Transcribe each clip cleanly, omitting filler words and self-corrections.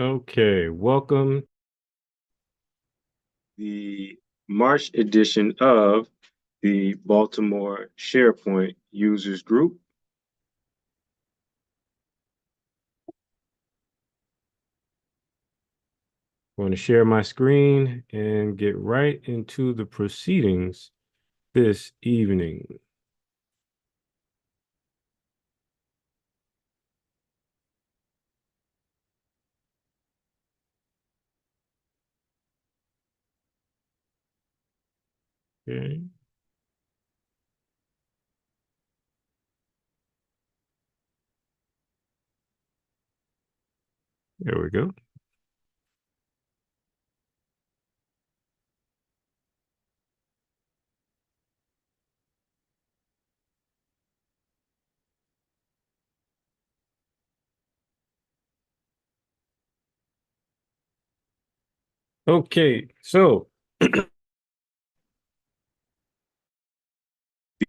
Okay, welcome the March edition of the Baltimore SharePoint Users Group. I'm going to share my screen and get right into the proceedings this evening. Okay. There we go. Okay, so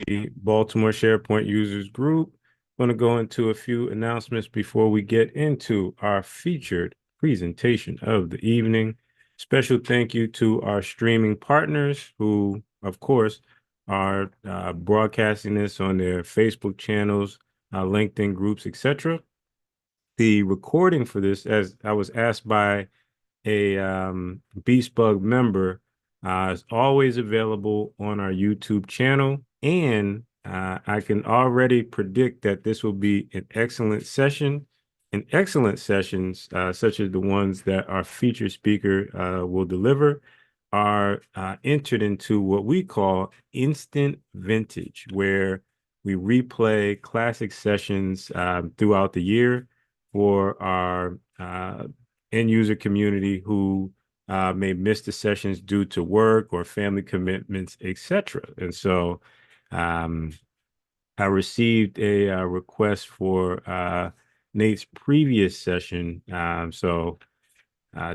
the Baltimore SharePoint Users Group. I'm going to go into a few announcements before we get into our featured presentation of the evening. Special thank you to our streaming partners who, of course, are broadcasting this on their Facebook channels, LinkedIn groups, etc. The recording for this, as I was asked by a Beast Bug member, is always available on our YouTube channel. And I can already predict that this will be an excellent session. And excellent sessions, such as the ones that our featured speaker will deliver, are entered into what we call instant vintage, where we replay classic sessions throughout the year for our end user community who may miss the sessions due to work or family commitments, etc. And so I received a request for Nate's previous session. So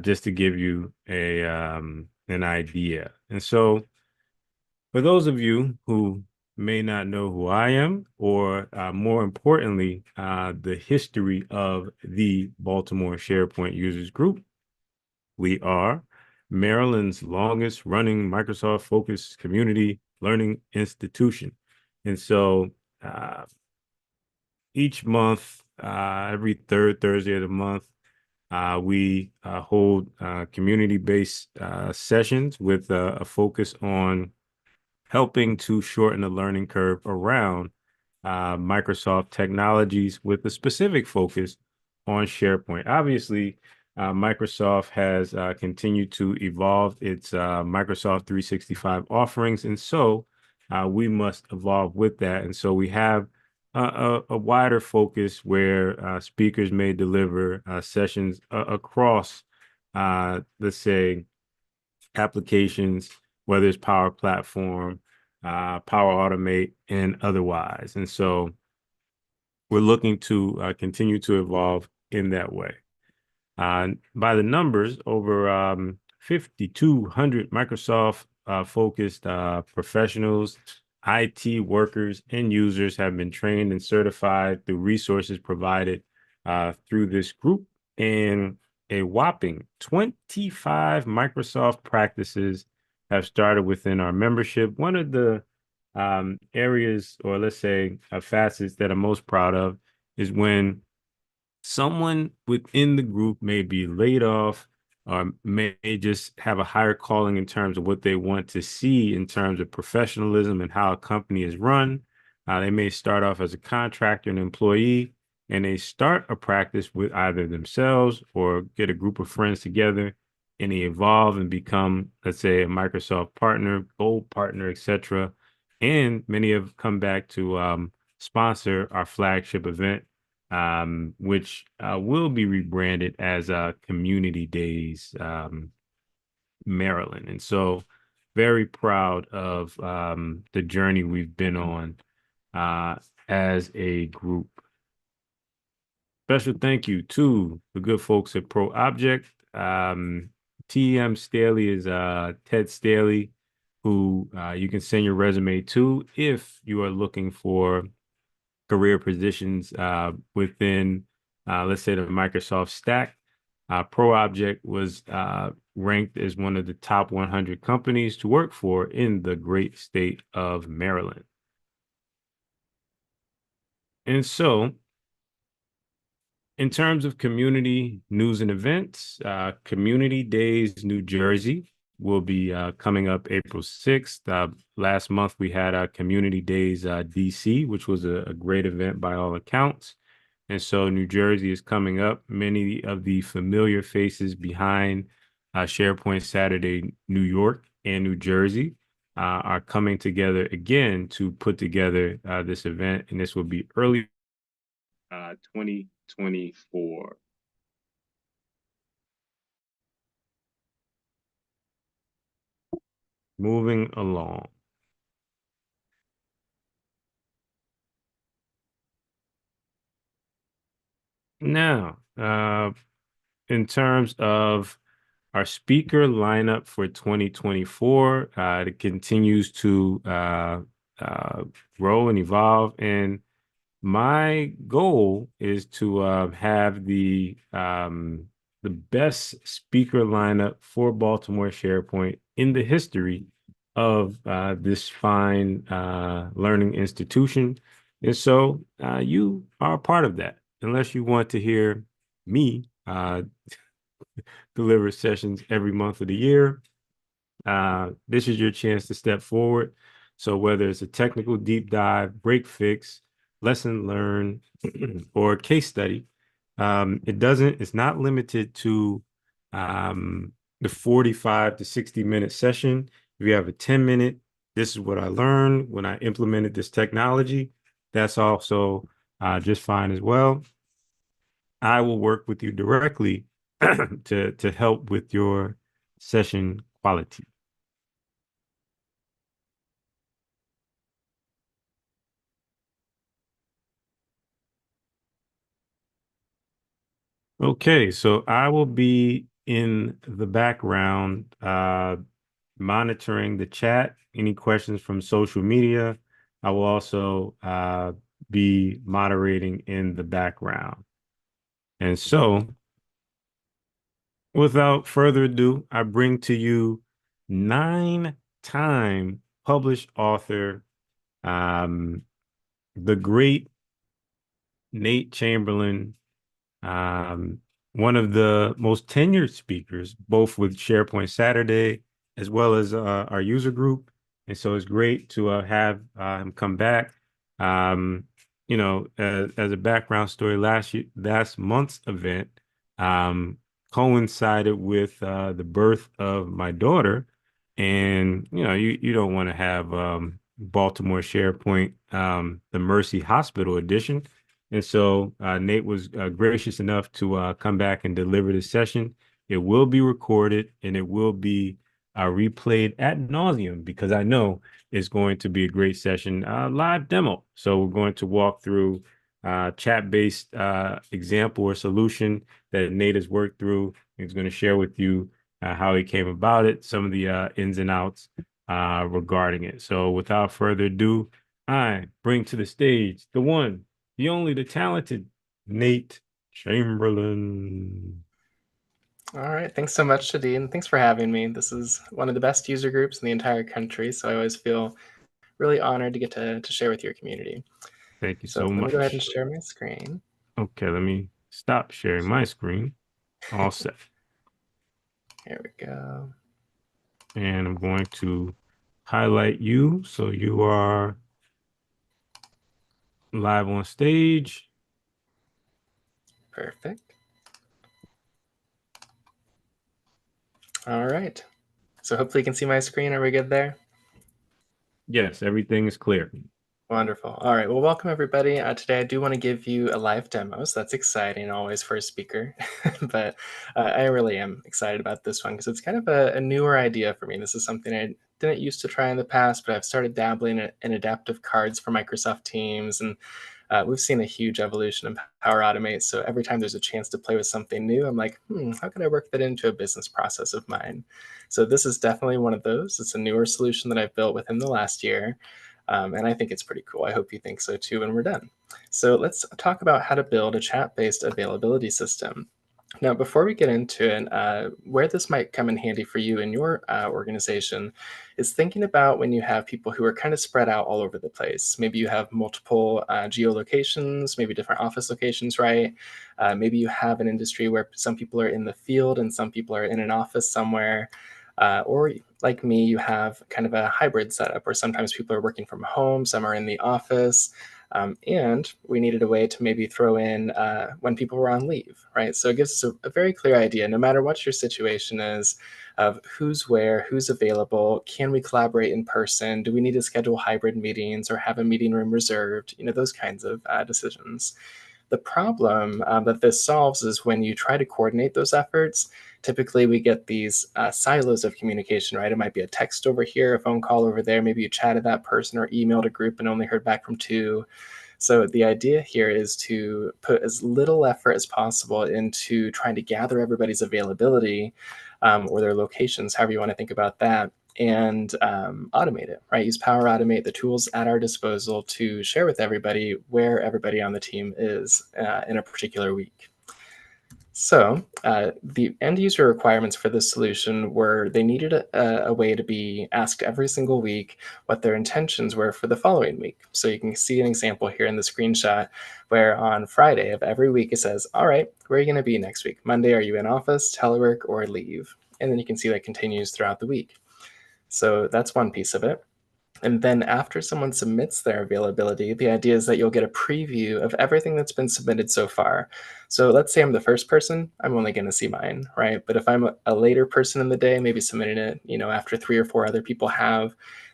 just to give you an idea. And so for those of you who may not know who I am, or more importantly, the history of the Baltimore SharePoint Users Group, we are Maryland's longest running Microsoft focused community learning institution. And so each month, every third Thursday of the month, we hold community-based sessions with a focus on helping to shorten the learning curve around Microsoft technologies with a specific focus on SharePoint. Obviously, Microsoft has continued to evolve its Microsoft 365 offerings, and so we must evolve with that. And so we have a wider focus where speakers may deliver sessions across, let's say, applications, whether it's Power Platform, Power Automate, and otherwise. And so we're looking to continue to evolve in that way. By the numbers, over 5,200 Microsoft focused professionals, IT workers, and users have been trained and certified through resources provided through this group. And a whopping 25 Microsoft practices have started within our membership. One of the areas, or let's say facets that I'm most proud of, is when someone within the group may be laid off or may just have a higher calling in terms of what they want to see in terms of professionalism and how a company is run. They may start off as a contractor and employee, and they start a practice with either themselves or get a group of friends together, and they evolve and become, let's say, a Microsoft partner, gold partner, etc. And many have come back to sponsor our flagship event, which will be rebranded as Community Days Maryland. And so very proud of the journey we've been on as a group. Special thank you to the good folks at Pro Object. TM Staley is Ted Staley, who you can send your resume to if you are looking for career positions within, let's say, the Microsoft stack. ProObject was ranked as one of the top 100 companies to work for in the great state of Maryland. And so, in terms of community news and events, Community Days New Jersey will be coming up April 6th. Last month, we had our Community Days DC, which was a great event by all accounts. And so New Jersey is coming up. Many of the familiar faces behind SharePoint Saturday, New York and New Jersey are coming together again to put together this event. And this will be early 2024. Moving along. Now, in terms of our speaker lineup for 2024, it continues to grow and evolve. And my goal is to have the best speaker lineup for Baltimore SharePoint in the history of this fine learning institution. And so you are a part of that, unless you want to hear me deliver sessions every month of the year. This is your chance to step forward. So whether it's a technical deep dive, break fix, lesson learned, or case study, it's not limited to the 45 to 60-minute session. If you have a 10-minute, this is what I learned when I implemented this technology, that's also just fine as well. I will work with you directly to help with your session quality. Okay, so I will be in the background monitoring the chat, any questions from social media. I will also be moderating in the background. And so, without further ado, I bring to you 9-time published author, the great Nate Chamberlain, one of the most tenured speakers, both with SharePoint Saturday as well as our user group. And so it's great to have him come back. As a background story, last month's event coincided with the birth of my daughter. And, you don't want to have Baltimore SharePoint, the Mercy Hospital edition. And so Nate was gracious enough to come back and deliver this session. It will be recorded and it will be replayed ad nauseum because I know it's going to be a great session, live demo. So we're going to walk through chat-based example or solution that Nate has worked through. He's going to share with you how he came about it, some of the ins and outs regarding it. So without further ado, I bring to the stage the one, the only, the talented Nate Chamberlain. All right. Thanks so much, Shadeen. Thanks for having me. This is one of the best user groups in the entire country, so I always feel really honored to get to share with your community. Thank you So so let me go ahead and much. share my screen. Okay, let me stop sharing my screen. All set. Here we go. And I'm going to highlight you so you are live on stage. Perfect. All right. So hopefully you can see my screen. Are we good there? Yes, everything is clear. Wonderful. All right. Well, welcome everybody. Today I do want to give you a live demo, so that's exciting always for a speaker. But I really am excited about this one because it's kind of a newer idea for me. This is something I didn't used to try in the past, but I've started dabbling in adaptive cards for Microsoft Teams, and we've seen a huge evolution in Power Automate. So every time there's a chance to play with something new, I'm like, how can I work that into a business process of mine? So this is definitely one of those. It's a newer solution that I've built within the last year. And I think it's pretty cool. I hope you think so too when we're done. So let's talk about how to build a chat-based availability system. Now, before we get into it, where this might come in handy for you in your organization is thinking about when you have people who are kind of spread out all over the place. Maybe you have multiple geolocations, maybe different office locations, right? Maybe you have an industry where some people are in the field and some people are in an office somewhere. Or like me, you have kind of a hybrid setup where sometimes people are working from home, some are in the office. And we needed a way to maybe throw in when people were on leave, right? So it gives us a very clear idea, no matter what your situation is, of who's where, who's available, can we collaborate in person, do we need to schedule hybrid meetings or have a meeting room reserved, those kinds of decisions. The problem that this solves is when you try to coordinate those efforts, typically we get these silos of communication, right? It might be a text over here, a phone call over there. Maybe you chatted that person or emailed a group and only heard back from two. So the idea here is to put as little effort as possible into trying to gather everybody's availability or their locations, however you want to think about that, and automate it, right? Use Power Automate, the tools at our disposal to share with everybody where everybody on the team is in a particular week. So the end user requirements for this solution were they needed a way to be asked every single week what their intentions were for the following week. So you can see an example here in the screenshot where on Friday of every week it says, all right, where are you going to be next week? Monday, are you in office, telework, or leave? And then you can see that continues throughout the week. So that's one piece of it. And then after someone submits their availability, the idea is that you'll get a preview of everything that's been submitted so far. So let's say I'm the first person, I'm only going to see mine, right? But if I'm a later person in the day, maybe submitting it, after 3 or 4 other people have,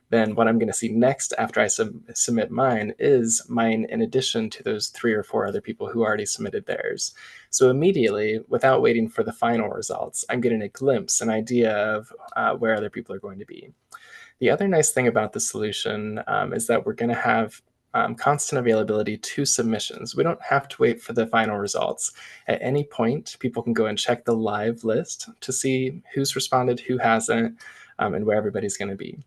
then what I'm going to see next after I submit mine is mine in addition to those 3 or 4 other people who already submitted theirs. So immediately, without waiting for the final results, I'm getting a glimpse, an idea of where other people are going to be. The other nice thing about the solution is that we're going to have constant availability to submissions. We don't have to wait for the final results. At any point, people can go and check the live list to see who's responded, who hasn't, and where everybody's going to be.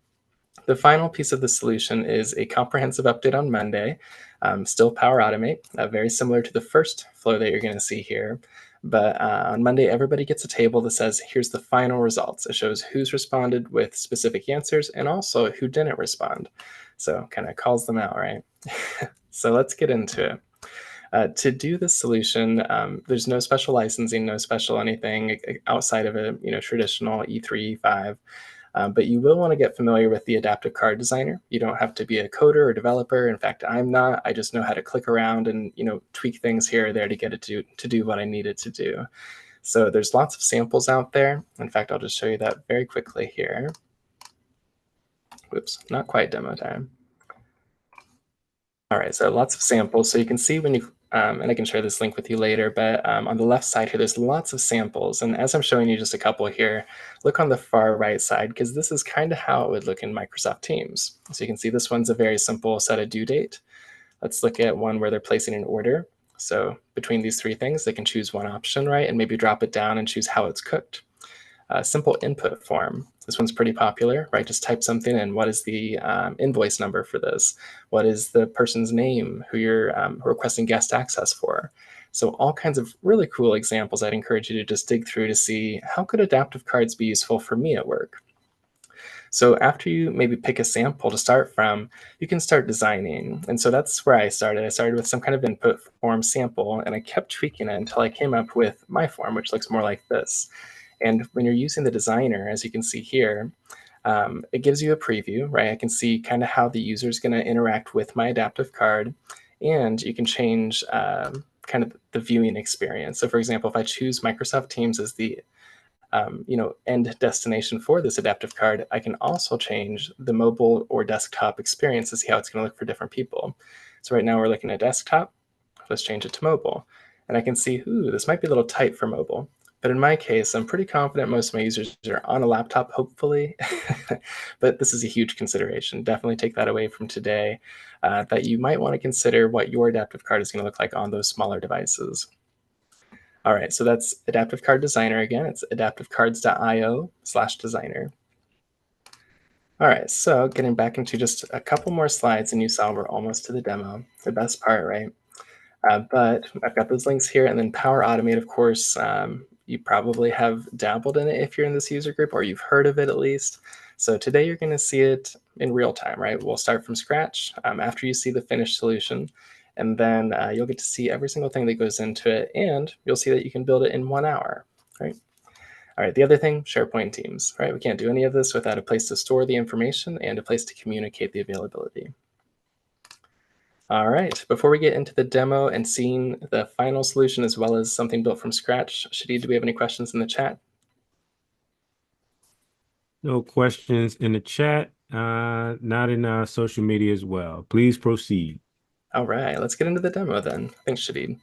The final piece of the solution is a comprehensive update on Monday, still Power Automate, very similar to the first flow that you're going to see here. But on Monday, everybody gets a table that says, here's the final results. It shows who's responded with specific answers and also who didn't respond. So kind of calls them out, right? So let's get into it. To do this solution, there's no special licensing, no special anything outside of a traditional E3, E5. But you will want to get familiar with the Adaptive Card Designer. You don't have to be a coder or developer. In fact, I'm not. I just know how to click around and tweak things here or there to get it to do what I need it to do. So there's lots of samples out there. In fact, I'll just show you that very quickly here. Whoops, not quite demo time. All right, so lots of samples. So you can see when you, and I can share this link with you later, but on the left side here, there's lots of samples. And as I'm showing you just a couple here, look on the far right side, because this is kind of how it would look in Microsoft Teams. So you can see this one's a very simple set of due date. Let's look at one where they're placing an order. So between these three things, they can choose one option, right? And maybe drop it down and choose how it's cooked. Simple input form. This one's pretty popular, right? Just type something in. What is the invoice number for this? What is the person's name who you're requesting guest access for? So all kinds of really cool examples I'd encourage you to just dig through to see how could adaptive cards be useful for me at work. So after you maybe pick a sample to start from, you can start designing. And so that's where I started. I started with some kind of input form sample, and I kept tweaking it until I came up with my form, which looks more like this. And when you're using the designer, as you can see here, it gives you a preview, right? I can see kind of how the user is going to interact with my adaptive card, and you can change kind of the viewing experience. So for example, if I choose Microsoft Teams as the end destination for this adaptive card, I can also change the mobile or desktop experience to see how it's going to look for different people. So right now we're looking at desktop. Let's change it to mobile. And I can see, ooh, this might be a little tight for mobile. But in my case, I'm pretty confident most of my users are on a laptop, hopefully. But this is a huge consideration. Definitely take that away from today, that you might want to consider what your adaptive card is going to look like on those smaller devices. All right, so that's Adaptive Card Designer again. It's adaptivecards.io/designer. All right, so getting back into just a couple more slides, and you saw we're almost to the demo. The best part, right? But I've got those links here, and then Power Automate, of course, you probably have dabbled in it if you're in this user group, or you've heard of it at least. So today you're going to see it in real time, right? We'll start from scratch after you see the finished solution, and then you'll get to see every single thing that goes into it, and you'll see that you can build it in 1 hour, right? All right, the other thing, SharePoint teams, right? We can't do any of this without a place to store the information and a place to communicate the availability. All right, before we get into the demo and seeing the final solution as well as something built from scratch, Shadi, do we have any questions in the chat? No questions in the chat, not in social media as well. Please proceed. All right, let's get into the demo then. Thanks, Shadid.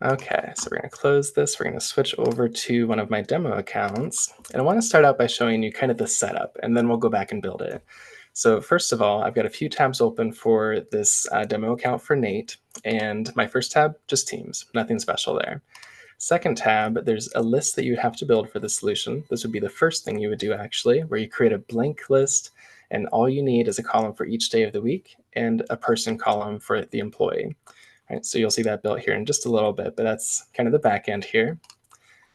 Okay, so we're going to close this. We're going to switch over to one of my demo accounts. And I want to start out by showing you kind of the setup, and then we'll go back and build it. So first of all, I've got a few tabs open for this demo account for Nate. And my first tab, just Teams, nothing special there. Second tab, there's a list that you would have to build for the solution. This would be the first thing you would do actually, where you create a blank list, and all you need is a column for each day of the week and a person column for the employee. Right, so you'll see that built here in just a little bit, but that's kind of the back end here.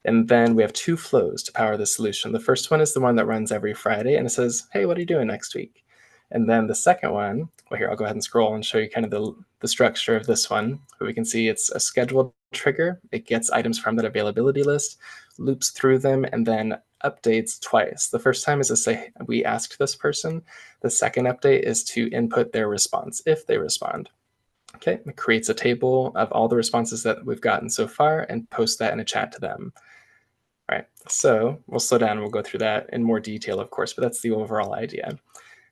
And then we have two flows to power the solution. The first one is the one that runs every Friday, and it says, hey, what are you doing next week? And then the second one, well, here, I'll go ahead and scroll and show you kind of the structure of this one. But we can see it's a scheduled trigger. It gets items from that availability list, loops through them, and then updates twice. The first time is to say, we asked this person. The second update is to input their response if they respond. Okay, it creates a table of all the responses that we've gotten so far and post that in a chat to them. All right, so we'll slow down and we'll go through that in more detail, of course, but that's the overall idea.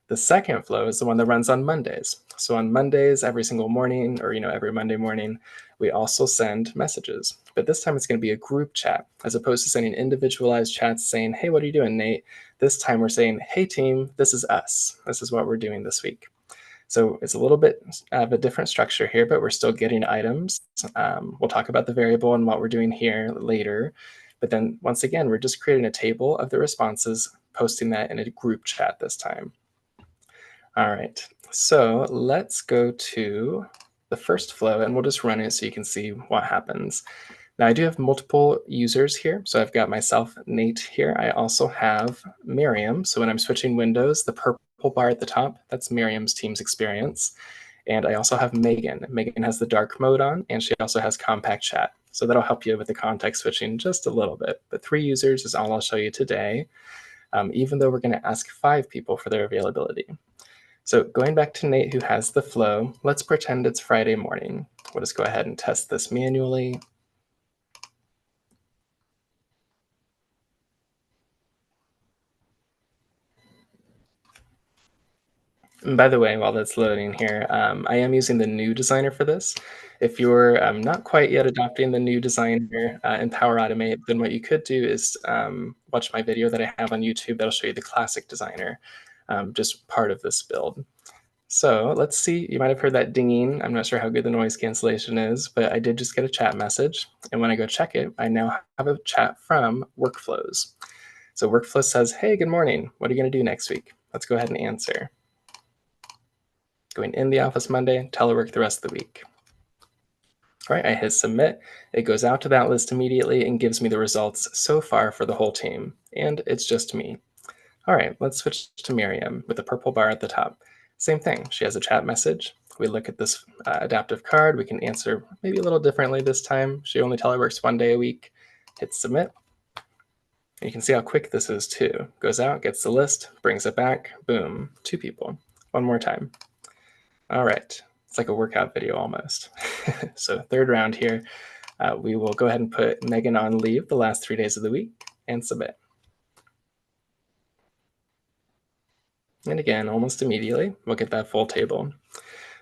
The second flow is the one that runs on Mondays. So on Mondays, every single morning, or every Monday morning, we also send messages. But this time it's going to be a group chat, as opposed to sending individualized chats saying, hey, what are you doing, Nate? This time we're saying, hey, team, this is us. This is what we're doing this week. So it's a little bit of a different structure here, but we're still getting items. We'll talk about the variable and what we're doing here later. But then once again, we're just creating a table of the responses, posting that in a group chat this time. All right, so let's go to the first flow and we'll just run it so you can see what happens. Now I do have multiple users here. So I've got myself, Nate here. I also have Miriam. So when I'm switching windows, the purple bar at the top, that's Miriam's Teams experience. And I also have Megan. Megan has the dark mode on, and she also has compact chat. So that'll help you with the context switching just a little bit. But 3 users is all I'll show you today, even though we're going to ask 5 people for their availability. So going back to Nate, who has the flow, let's pretend it's Friday morning. We'll just go ahead and test this manually. And by the way, while that's loading here, I am using the new designer for this. If you're not quite yet adopting the new designer in Power Automate, then what you could do is watch my video that I have on YouTube that'll show you the classic designer, just part of this build. So let's see, you might have heard that dinging. I'm not sure how good the noise cancellation is, but I did just get a chat message. And when I go check it, I now have a chat from Workflows. So Workflows says, hey, good morning. What are you going to do next week? Let's go ahead and answer. Going in the office Monday, telework the rest of the week. All right, I hit submit. It goes out to that list immediately and gives me the results so far for the whole team. And it's just me. All right, let's switch to Miriam with the purple bar at the top. Same thing, she has a chat message. We look at this adaptive card. We can answer maybe a little differently this time. She only teleworks 1 day a week. Hit submit. And you can see how quick this is too. Goes out, gets the list, brings it back, boom, 2 people. One more time. All right, it's like a workout video almost. So third round here, we will go ahead and put Megan on leave the last 3 days of the week and submit. And again, almost immediately, we'll get that full table.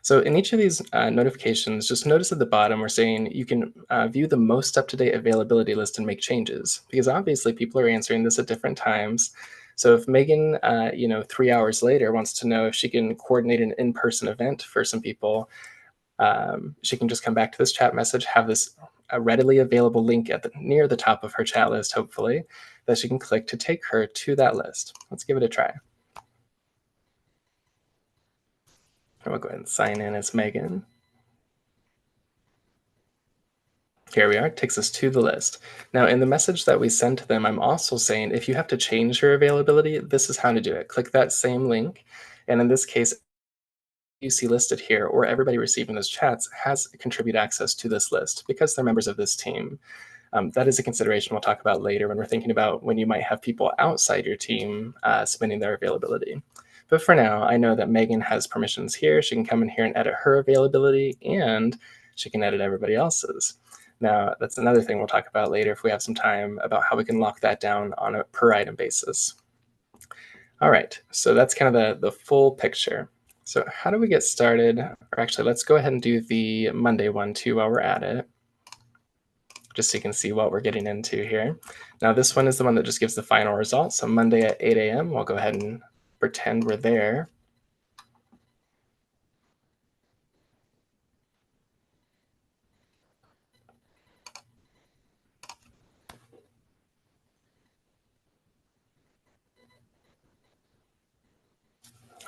So in each of these notifications, just notice at the bottom, we're saying you can view the most up-to-date availability list and make changes, because obviously people are answering this at different times. So if Megan, 3 hours later wants to know if she can coordinate an in-person event for some people, she can just come back to this chat message, have this a readily available link near the top of her chat list, hopefully, that she can click to take her to that list. Let's give it a try. And we'll go ahead and sign in as Megan. Here we are, it takes us to the list. Now in the message that we send to them, I'm also saying if you have to change your availability, this is how to do it. Click that same link. And in this case, you see listed here, or everybody receiving those chats has contribute access to this list because they're members of this team. That is a consideration we'll talk about later when we're thinking about when you might have people outside your team submitting their availability. But for now, I know that Megan has permissions here. She can come in here and edit her availability, and she can edit everybody else's. Now, that's another thing we'll talk about later if we have some time about how we can lock that down on a per item basis. All right, so that's kind of the full picture. So how do we get started? Or actually, let's go ahead and do the Monday one too while we're at it, just so you can see what we're getting into here. Now, this one is the one that just gives the final result. So Monday at 8 a.m., we'll go ahead and pretend we're there.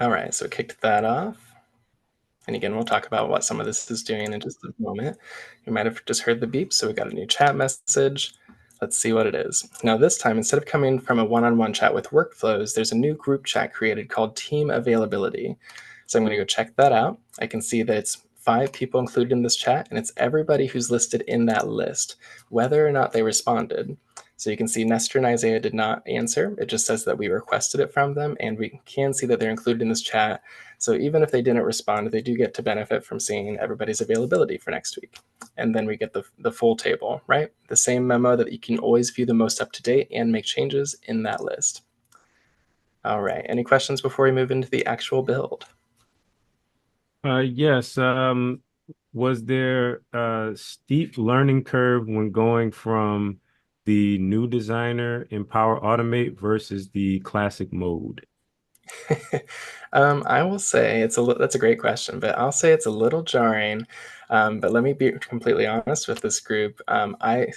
All right, so kicked that off. And again, we'll talk about what some of this is doing in just a moment. You might have just heard the beep, so we got a new chat message. Let's see what it is. Now this time, instead of coming from a one-on-one chat with workflows, there's a new group chat created called Team Availability. So I'm gonna go check that out. I can see that it's 5 people included in this chat, and it's everybody who's listed in that list, whether or not they responded. So you can see Nestor and Isaiah did not answer. It just says that we requested it from them, and we can see that they're included in this chat. So even if they didn't respond, they do get to benefit from seeing everybody's availability for next week. And then we get the full table, right? The same memo that you can always view the most up to date and make changes in that list. All right, any questions before we move into the actual build? Yes. Was there a steep learning curve when going from the new designer in Power Automate versus the classic mode? I will say that's a great question, but I'll say it's a little jarring. But let me be completely honest with this group. I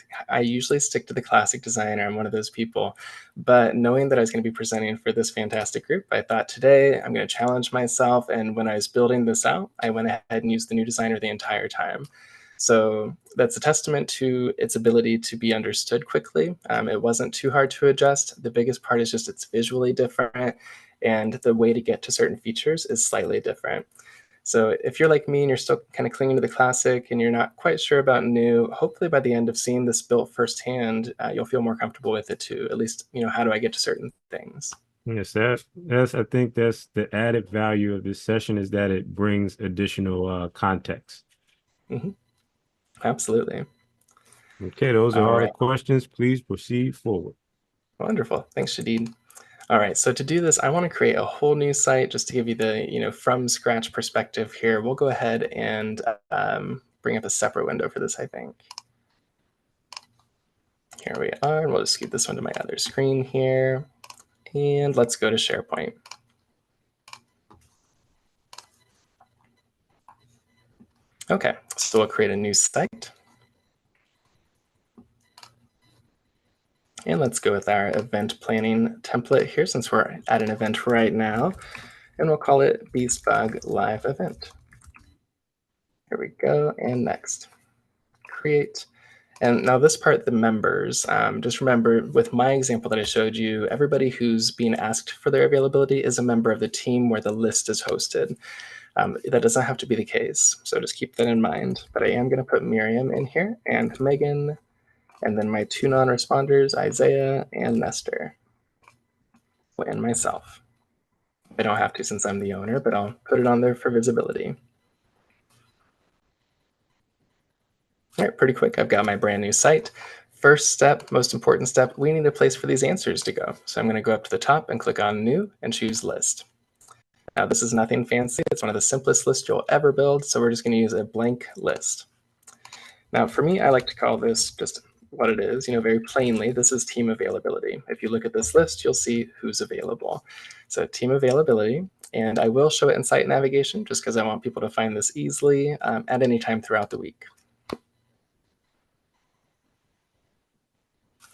usually stick to the classic designer. I'm one of those people. But knowing that I was going to be presenting for this fantastic group, I thought today I'm going to challenge myself. And when I was building this out, I went ahead and used the new designer the entire time. So that's a testament to its ability to be understood quickly. It wasn't too hard to adjust. The biggest part is just it's visually different, and the way to get to certain features is slightly different. So if you're like me and you're still kind of clinging to the classic and you're not quite sure about new, hopefully by the end of seeing this built firsthand, you'll feel more comfortable with it too. At least, how do I get to certain things? Yes, that's I think that's the added value of this session is that it brings additional context. Hmm. Absolutely. Okay, those are All all the right. questions. Please proceed forward. Wonderful. Thanks, Shadid. All right, so to do this, I want to create a whole new site just to give you the from scratch perspective here. We'll go ahead and bring up a separate window for this, I think. Here we are, and we'll just scoot this one to my other screen here. And let's go to SharePoint. Okay, so we'll create a new site. And let's go with our event planning template here since we're at an event right now. And we'll call it Beastbug Live Event. Here we go, and next. Create. And now this part, the members, just remember with my example that I showed you, everybody who's being asked for their availability is a member of the team where the list is hosted. That doesn't have to be the case, so just keep that in mind. But I am going to put Miriam in here and Megan, and then my 2 non-responders, Isaiah and Nestor, and myself. I don't have to since I'm the owner, but I'll put it on there for visibility. All right, pretty quick. I've got my brand new site. First step, most important step, we need a place for these answers to go. So I'm going to go up to the top and click on New and choose List. Now, this is nothing fancy. It's one of the simplest lists you'll ever build, so we're just going to use a blank list. Now, for me, I like to call this just what it is. Very plainly, this is team availability. If you look at this list, you'll see who's available. So team availability, and I will show it in site navigation just because I want people to find this easily at any time throughout the week.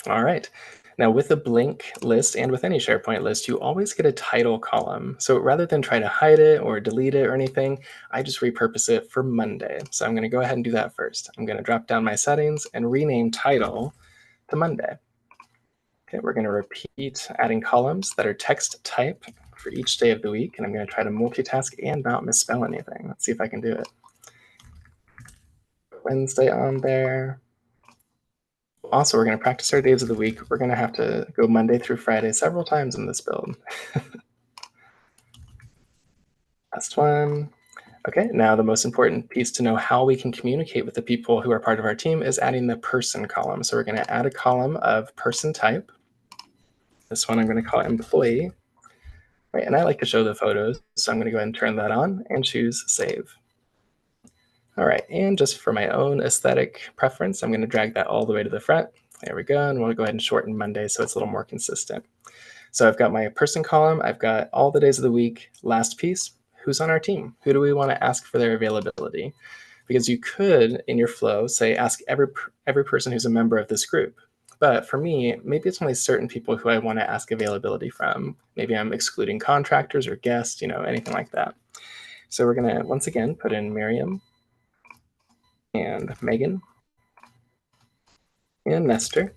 All right. Now with a blank list and with any SharePoint list, you always get a title column. So rather than try to hide it or delete it or anything, I just repurpose it for Monday. So I'm going to go ahead and do that first. I'm going to drop down my settings and rename title to Monday. Okay, we're going to repeat adding columns that are text type for each day of the week. And I'm going to try to multitask and not misspell anything. Let's see if I can do it. Wednesday on there. Also, we're going to practice our days of the week. We're going to have to go Monday through Friday several times in this build. Last one. Okay, now the most important piece to know how we can communicate with the people who are part of our team is adding the person column. So we're going to add a column of person type. This one I'm going to call employee. Right, and I like to show the photos, so I'm going to go ahead and turn that on and choose save. All right, and just for my own aesthetic preference, I'm going to drag that all the way to the front. There we go, and we'll go ahead and shorten Monday so it's a little more consistent. So I've got my person column, I've got all the days of the week, last piece, who's on our team? Who do we want to ask for their availability? Because you could, in your flow, say ask every person who's a member of this group. But for me, maybe it's only certain people who I want to ask availability from. Maybe I'm excluding contractors or guests, anything like that. So we're going to, once again, put in Miriam and Megan and Nestor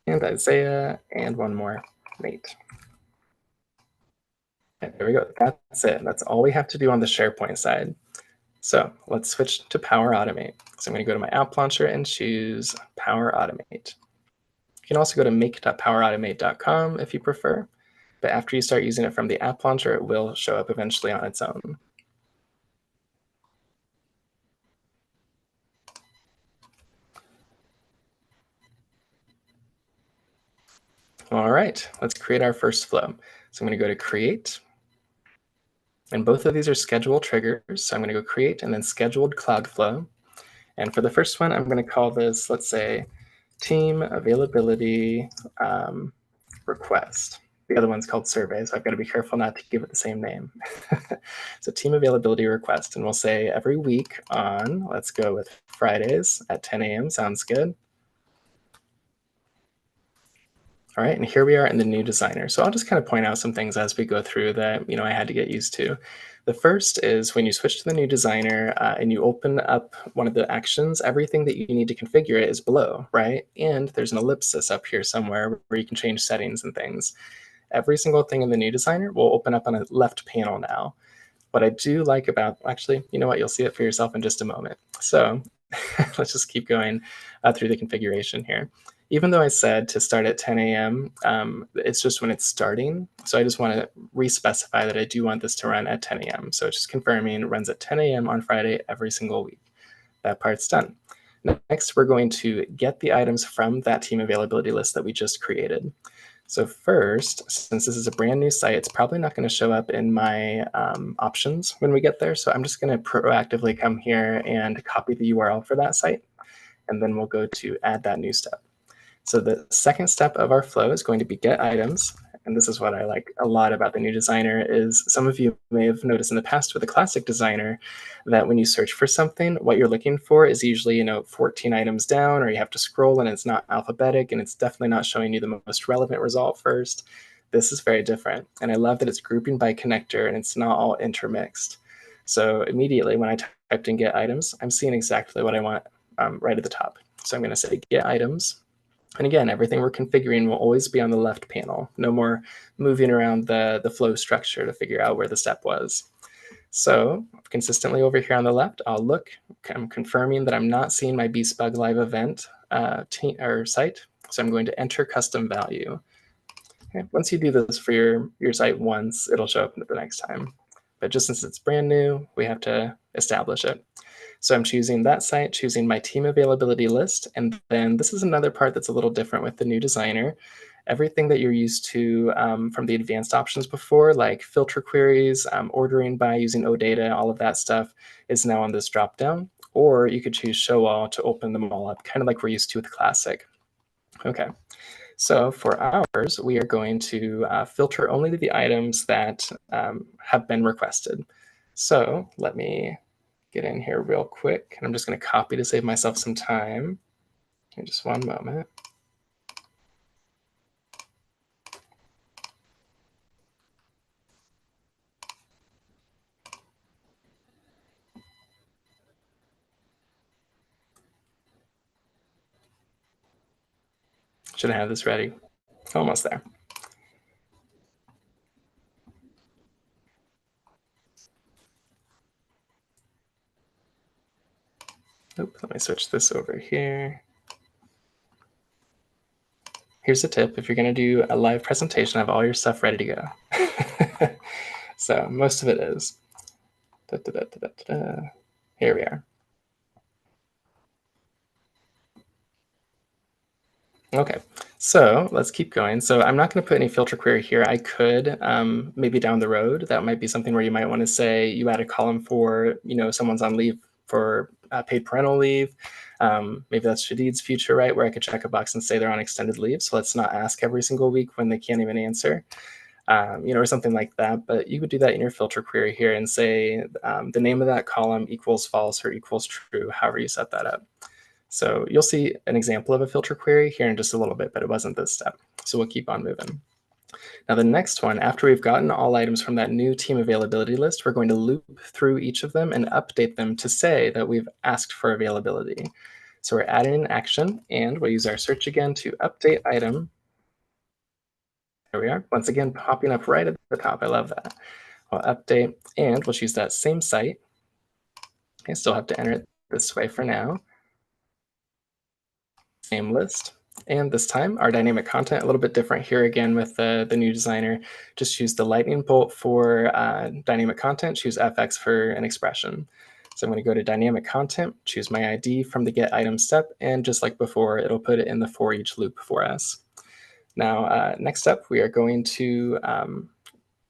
and Isaiah and one more, Nate. And there we go. That's it. That's all we have to do on the SharePoint side. So let's switch to Power Automate. So I'm going to go to my app launcher and choose Power Automate. You can also go to make.powerautomate.com if you prefer, but after you start using it from the app launcher, it will show up eventually on its own. All right, let's create our first flow. So I'm going to go to Create, and both of these are schedule triggers. So I'm going to go Create and then Scheduled Cloud Flow. And for the first one, I'm going to call this, let's say, Team Availability Request. The other one's called Survey, so I've got to be careful not to give it the same name. So Team Availability Request, and we'll say every week on, let's go with Fridays at 10 a.m. Sounds good. All right, and here we are in the new designer. So I'll just kind of point out some things as we go through that I had to get used to. The first is when you switch to the new designer and you open up one of the actions, everything that you need to configure it is below, right? And there's an ellipsis up here somewhere where you can change settings and things. Every single thing in the new designer will open up on a left panel now. What I do like about, actually, you know what, you'll see it for yourself in just a moment. So let's just keep going through the configuration here. Even though I said to start at 10 a.m., it's just when it's starting. So I just want to re-specify that I do want this to run at 10 a.m. So it's just confirming it runs at 10 a.m. on Friday every single week. That part's done. Next, we're going to get the items from that team availability list that we just created. So first, since this is a brand new site, it's probably not going to show up in my options when we get there. So I'm just going to proactively come here and copy the URL for that site. And then we'll go to add that new step. So the second step of our flow is going to be get items. And this is what I like a lot about the new designer is some of you may have noticed in the past with the classic designer that when you search for something, what you're looking for is usually 14 items down, or you have to scroll and it's not alphabetic and it's definitely not showing you the most relevant result first. This is very different. And I love that it's grouping by connector and it's not all intermixed. So immediately when I typed in get items, I'm seeing exactly what I want right at the top. So I'm going to say get items. And again, everything we're configuring will always be on the left panel. No more moving around the flow structure to figure out where the step was. So consistently over here on the left, I'm confirming that I'm not seeing my Bspug live event site. So I'm going to enter custom value. Okay. Once you do this for your site once, it'll show up the next time. But just since it's brand new, we have to establish it. So I'm choosing that site, choosing my team availability list. And then this is another part that's a little different with the new designer. Everything that you're used to from the advanced options before, like filter queries, ordering by using OData, all of that stuff is now on this dropdown. Or you could choose show all to open them all up, kind of like we're used to with Classic. Okay. So for ours, we are going to filter only the items that have been requested. So let me get in here real quick. I'm just going to copy to save myself some time. In just one moment. Should I have this ready? Almost there. Oop, let me switch this over here. Here's a tip. If you're going to do a live presentation, have all your stuff ready to go. So most of it is. Here we are. Okay, so let's keep going. So I'm not going to put any filter query here. I could maybe down the road. That might be something where you might want to say you add a column for, someone's on leave for paid parental leave. Maybe that's Shadid's future, right? Where I could check a box and say they're on extended leave. So let's not ask every single week when they can't even answer. Or something like that. But you would do that in your filter query here and say the name of that column equals false or equals true, however you set that up. So you'll see an example of a filter query here in just a little bit, but it wasn't this step. So we'll keep on moving. Now the next one, after we've gotten all items from that new team availability list, we're going to loop through each of them and update them to say that we've asked for availability. So we're adding an action, and we'll use our search again to update item. There we are. Once again, popping up right at the top. I love that. I'll update, and we'll choose that same site. I still have to enter it this way for now. Same list. And this time, our dynamic content, a little bit different here again with the new designer. Just choose the lightning bolt for dynamic content, choose FX for an expression. So I'm going to go to dynamic content, choose my ID from the get item step, and just like before, it'll put it in the for each loop for us. Now, next up, we are going to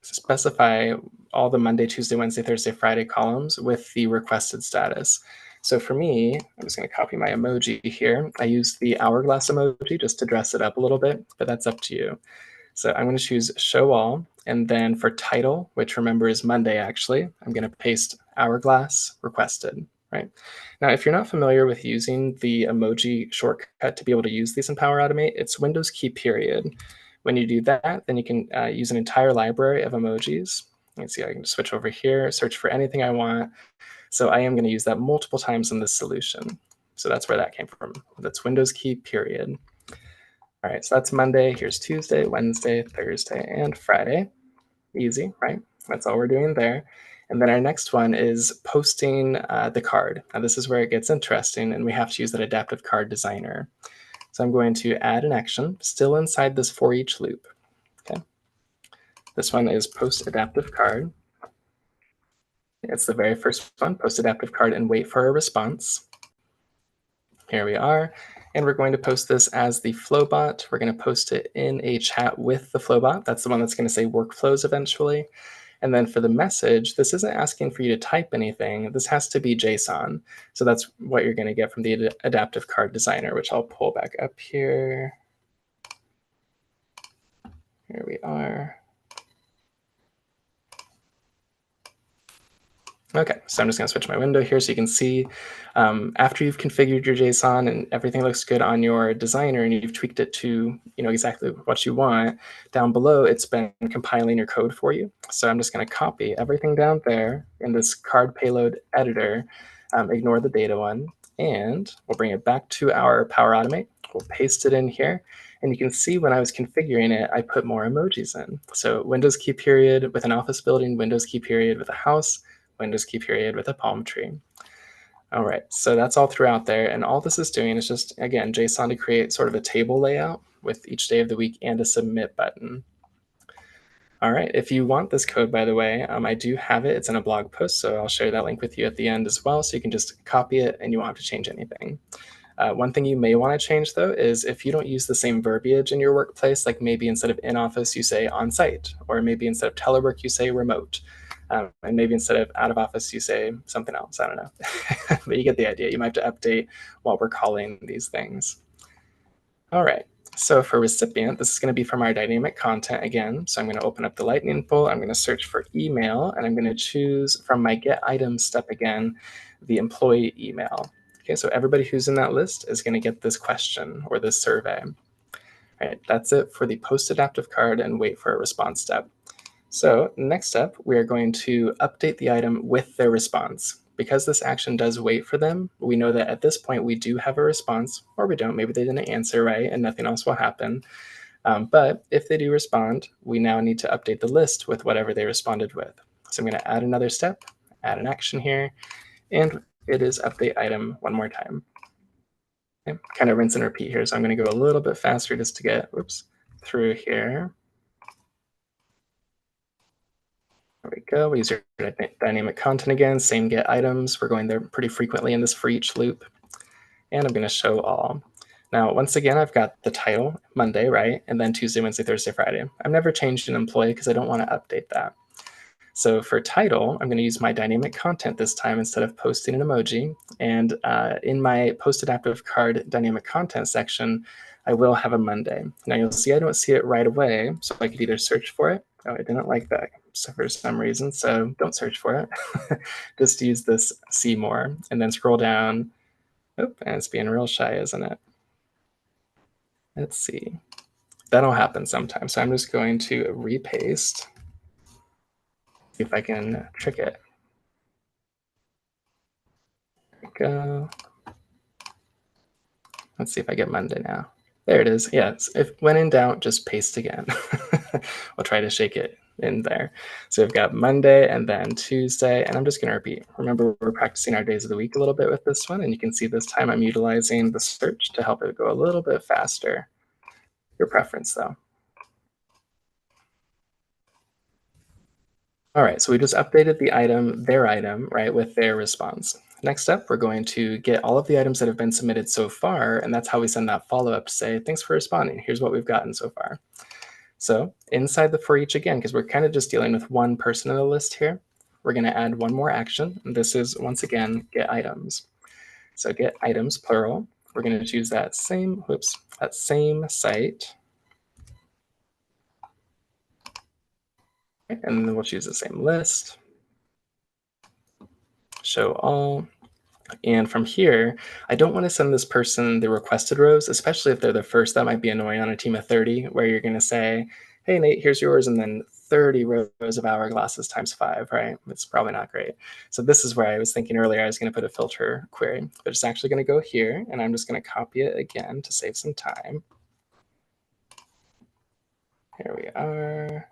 specify all the Monday, Tuesday, Wednesday, Thursday, Friday columns with the requested status. So for me, I'm just going to copy my emoji here. I use the hourglass emoji just to dress it up a little bit, but that's up to you. So I'm going to choose show all. And then for title, which remember is Monday actually, I'm going to paste hourglass requested, right? Now, if you're not familiar with using the emoji shortcut to be able to use these in Power Automate, it's Windows key period. When you do that, then you can use an entire library of emojis. Let's see, I can switch over here, search for anything I want. So I am going to use that multiple times in this solution. So that's where that came from. That's Windows key period. All right, so that's Monday. Here's Tuesday, Wednesday, Thursday, and Friday. Easy, right? That's all we're doing there. And then our next one is posting the card. Now this is where it gets interesting, and we have to use that adaptive card designer. So I'm going to add an action still inside this for each loop. Okay. This one is post adaptive card. It's the very first one, post adaptive card and wait for a response. Here we are. And we're going to post this as the Flowbot. We're going to post it in a chat with the Flowbot. That's the one that's going to say workflows eventually. And then for the message, this isn't asking for you to type anything. This has to be JSON. So that's what you're going to get from the adaptive card designer, which I'll pull back up here. Here we are. Okay, so I'm just going to switch my window here so you can see after you've configured your JSON and everything looks good on your designer and you've tweaked it to exactly what you want, down below it's been compiling your code for you. So I'm just going to copy everything down there in this card payload editor, ignore the data one, and we'll bring it back to our Power Automate. We'll paste it in here. And you can see when I was configuring it, I put more emojis in. So Windows key period with an office building, Windows key period with a house, Windows key period with a palm tree. All right, so that's all throughout there. And all this is doing is just, again, JSON to create sort of a table layout with each day of the week and a submit button. All right, if you want this code, by the way, I do have it. It's in a blog post, so I'll share that link with you at the end as well. So you can just copy it and you won't have to change anything. One thing you may want to change, though, is if you don't use the same verbiage in your workplace, like maybe instead of in office, you say on site, or maybe instead of telework, you say remote. And maybe instead of out of office, you say something else. I don't know. But you get the idea. You might have to update what we're calling these things. All right. So for recipient, this is going to be from our dynamic content again. So I'm going to open up the lightning bolt. I'm going to search for email, and I'm going to choose from my get items step again, the employee email. Okay, so everybody who's in that list is going to get this question or this survey. All right, that's it for the post adaptive card and wait for a response step. So next up, we are going to update the item with their response. because this action does wait for them, we know that at this point we do have a response, or we don't. Maybe they didn't answer right and nothing else will happen. But if they do respond, we now need to update the list with whatever they responded with. So I'm going to add another step, add an action here, and it is update item one more time. Okay, kind of rinse and repeat here. So I'm going to go a little bit faster just to get through here. There we go. We use our dynamic content again, same get items. We're going there pretty frequently in this for each loop. And I'm going to show all. Now, once again, I've got the title, Monday, right? And then Tuesday, Wednesday, Thursday, Friday. I've never changed an employee because I don't want to update that. So for title, I'm going to use my dynamic content this time instead of posting an emoji. And in my post adaptive card dynamic content section, I will have a Monday. Now you'll see I don't see it right away, so I could either search for it. Oh, I didn't like that for some reason, so don't search for it. Just use this see more, and then scroll down. Oh, and it's being real shy, isn't it? Let's see. That'll happen sometimes. So I'm just going to repaste. See if I can trick it. There we go. Let's see if I get Monday now. There it is. Yeah, if when in doubt, just paste again. We'll try to shake it in there. So we've got Monday and then Tuesday, and I'm just going to repeat. Remember, we're practicing our days of the week a little bit with this one, and you can see this time I'm utilizing the search to help it go a little bit faster. Your preference, though. All right, so we just updated the item, their item, right, with their response. Next up, we're going to get all of the items that have been submitted so far, and that's how we send that follow-up to say, thanks for responding. Here's what we've gotten so far. So inside the for each again, because we're kind of just dealing with one person in the list here, we're going to add one more action. And this is, once again, get items. So get items, plural. We're going to choose that same site. And then we'll choose the same list. Show all. And from here, I don't want to send this person the requested rows, especially if they're the first. That might be annoying on a team of 30, where you're going to say, hey, Nate, here's yours, and then 30 rows of hourglasses times 5, right? It's probably not great. So this is where I was thinking earlier I was going to put a filter query, but it's actually going to go here, and I'm just going to copy it again to save some time. Here we are.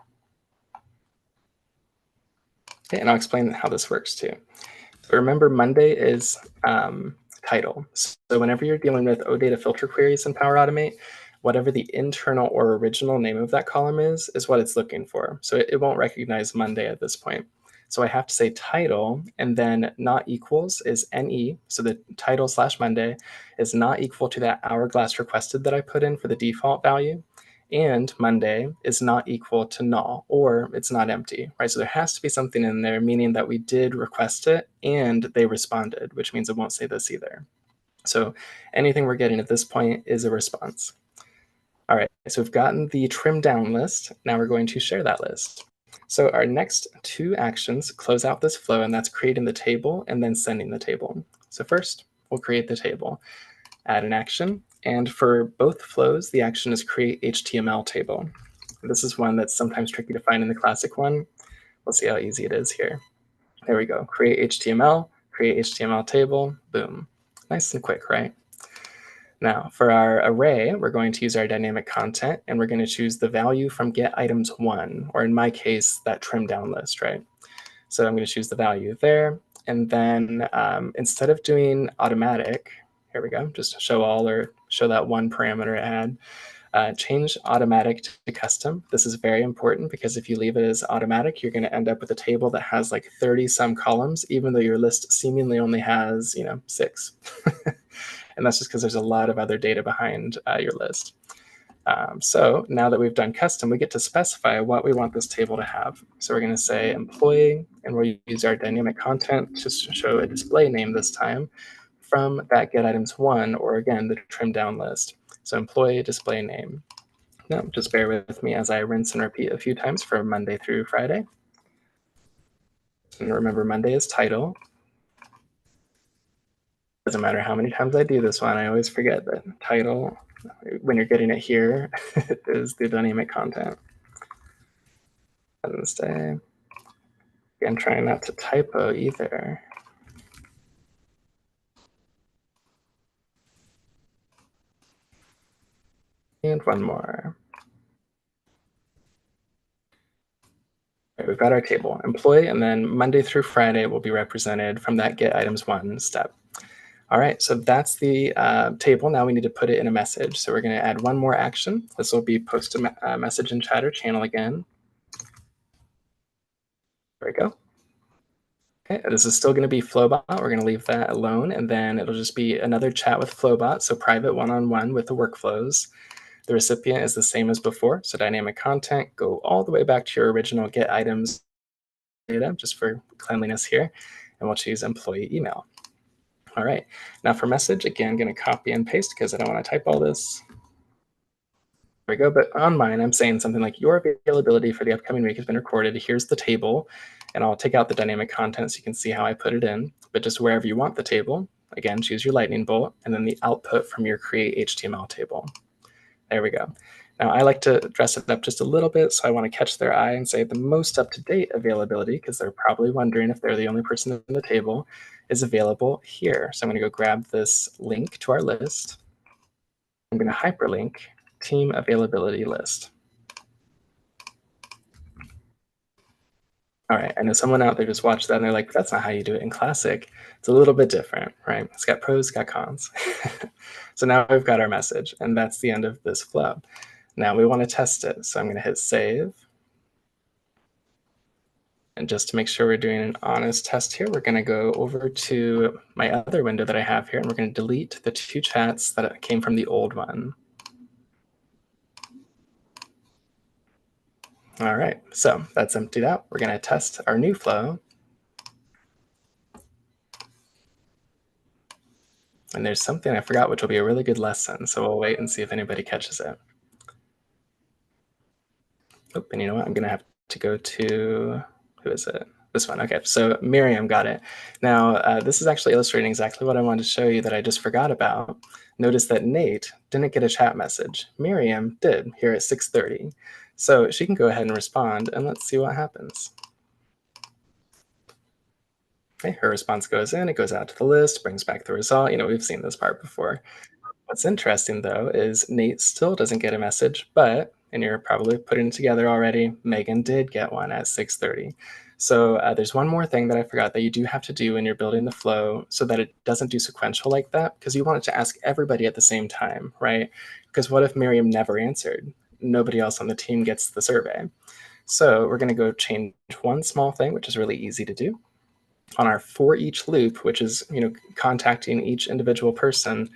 Okay, and I'll explain how this works too. But remember, Monday is title. So whenever you're dealing with OData filter queries in Power Automate, whatever the internal or original name of that column is what it's looking for. So it won't recognize Monday at this point. So I have to say title, and then not equals is NE. So the title / Monday is not equal to that hourglass requested that I put in for the default value. And Monday is not equal to null, or it's not empty, right? So there has to be something in there, meaning that we did request it and they responded, which means it won't say this either. So anything we're getting at this point is a response. All right, so we've gotten the trim down list. Now we're going to share that list. So our next two actions close out this flow, and that's creating the table and then sending the table. So first, we'll create the table, add an action, and for both flows, the action is create HTML table. This is one that's sometimes tricky to find in the classic one. We'll see how easy it is here. There we go. Create HTML table, boom. Nice and quick, right? Now, for our array, we're going to use our dynamic content, and we're going to choose the value from get items 1, or in my case, that trim down list, right? So I'm going to choose the value there. And then instead of doing automatic, here we go, just show all or show that one parameter add. Change automatic to custom. This is very important because if you leave it as automatic, you're going to end up with a table that has like 30 some columns, even though your list seemingly only has, 6. And that's just because there's a lot of other data behind your list. So now that we've done custom, we get to specify what we want this table to have. So we're going to say employee, and we'll use our dynamic content to show a display name this time from that get items 1, or again, the trim down list. So employee display name. Now, just bear with me as I rinse and repeat a few times for Monday through Friday. And remember, Monday is title. Doesn't matter how many times I do this one, I always forget that title, when you're getting it here, is the dynamic content. Wednesday. Again, trying not to typo either. And one more. Right, we've got our table, employee, and then Monday through Friday will be represented from that get items 1 step. All right, so that's the table. Now we need to put it in a message. So we're going to add one more action. This will be post a message in chat or channel again. There we go. Okay, this is still going to be Flowbot. We're going to leave that alone, and then it'll just be another chat with Flowbot, so private one-on-one with the workflows. The recipient is the same as before, so dynamic content, go all the way back to your original get items data, just for cleanliness here, and we'll choose employee email. All right, now for message, again, going to copy and paste because I don't want to type all this. There we go, but on mine, I'm saying something like, your availability for the upcoming week has been recorded. Here's the table, and I'll take out the dynamic content so you can see how I put it in, but just wherever you want the table, again, choose your lightning bolt, and then the output from your create HTML table. There we go. Now I like to dress it up just a little bit, so I want to catch their eye and say the most up-to-date availability, because they're probably wondering if they're the only person in the table, is available here. So I'm going to go grab this link to our list. I'm going to hyperlink team availability list. All right, I know someone out there just watched that and they're like, that's not how you do it in Classic. It's a little bit different, right? It's got pros, got cons. So now we've got our message, and that's the end of this flow. Now we want to test it. So I'm going to hit save. And just to make sure we're doing an honest test here, we're going to go over to my other window that I have here, and we're going to delete the 2 chats that came from the old one. All right, so that's emptied out. We're going to test our new flow. And there's something I forgot, which will be a really good lesson. So we'll wait and see if anybody catches it. Oh, and you know what? I'm going to have to go to, who is it? This one. Okay, so Miriam got it. Now, this is actually illustrating exactly what I wanted to show you that I just forgot about. Notice that Nate didn't get a chat message. Miriam did here at 6:30. So she can go ahead and respond, and let's see what happens. Okay, her response goes in, it goes out to the list, brings back the result. You know, we've seen this part before. What's interesting, though, is Nate still doesn't get a message, but, and you're probably putting it together already, Megan did get one at 6:30. So there's one more thing that I forgot that you do have to do when you're building the flow so that it doesn't do sequential like that, because you want it to ask everybody at the same time, right? Because what if Miriam never answered? Nobody else on the team gets the survey. So we're going to go change one small thing, which is really easy to do. On our for each loop, which is contacting each individual person,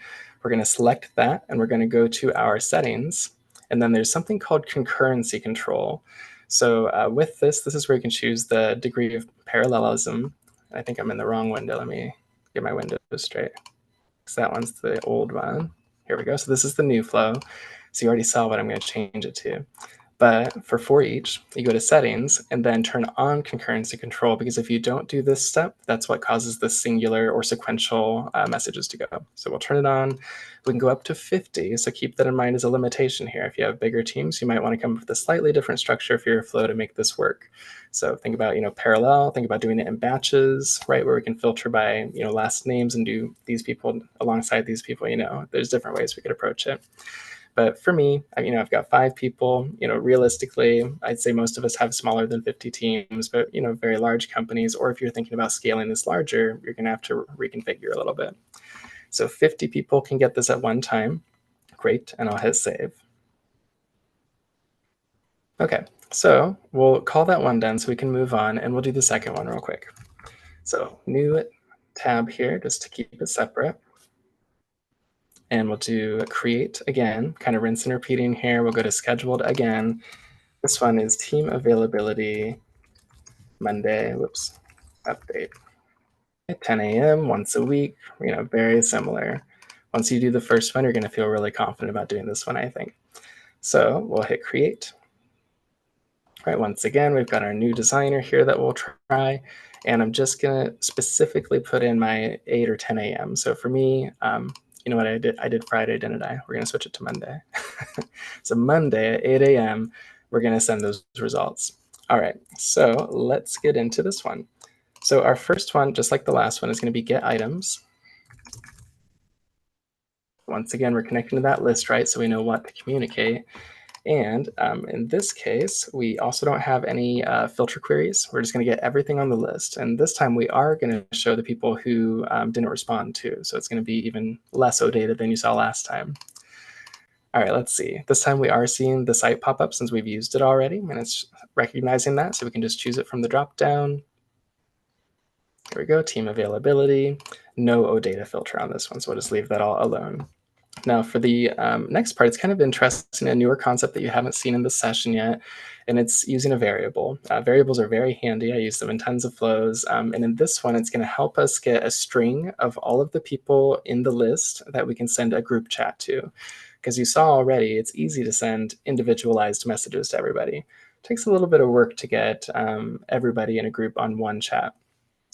we're going to select that, and we're going to go to our settings, and then there's something called concurrency control. So with this is where you can choose the degree of parallelism. I think I'm in the wrong window. Let me get my windows straight, because that one's the old one. Here we go. So this is the new flow. So you already saw what I'm going to change it to. But for each, you go to settings and then turn on concurrency control, because if you don't do this step, that's what causes the singular or sequential messages to go. So we'll turn it on. We can go up to 50. So keep that in mind as a limitation here. If you have bigger teams, you might want to come up with a slightly different structure for your flow to make this work. So think about, parallel, think about doing it in batches, right? Where we can filter by, last names and do these people alongside these people, there's different ways we could approach it. But for me, I've got 5 people. Realistically, I'd say most of us have smaller than 50 teams, but very large companies, or if you're thinking about scaling this larger, you're going to have to reconfigure a little bit. So 50 people can get this at one time. Great, and I'll hit save. Okay, so we'll call that one done so we can move on, and we'll do the second one real quick. So new tab here, just to keep it separate. And we'll do create again, kind of rinse and repeating here. We'll go to scheduled again. This one is team availability Monday, update. At 10 a.m. once a week, very similar. Once you do the first one, you're going to feel really confident about doing this one, I think. So we'll hit create. All right, once again, we've got our new designer here that we'll try. And I'm just going to specifically put in my 8 or 10 a.m. So for me, you know what I did? I did Friday, didn't I? We're going to switch it to Monday. So Monday at 8 a.m., we're going to send those results. All right, so let's get into this one. So our first one, just like the last one, is going to be get items. Once again, we're connecting to that list, right? So we know what to communicate. And in this case, we also don't have any filter queries. We're just going to get everything on the list. And this time we are going to show the people who didn't respond to. So it's going to be even less OData than you saw last time. All right, let's see. This time we are seeing the site pop up since we've used it already, and it's recognizing that. So we can just choose it from the drop down. Here we go, team availability. No OData filter on this one, so we'll just leave that all alone. Now for the next part, it's kind of interesting, a newer concept that you haven't seen in the session yet, and it's using a variable. Variables are very handy. I use them in tons of flows. And in this one, it's going to help us get a string of all of the people in the list that we can send a group chat to. Because you saw already, it's easy to send individualized messages to everybody. It takes a little bit of work to get everybody in a group on one chat.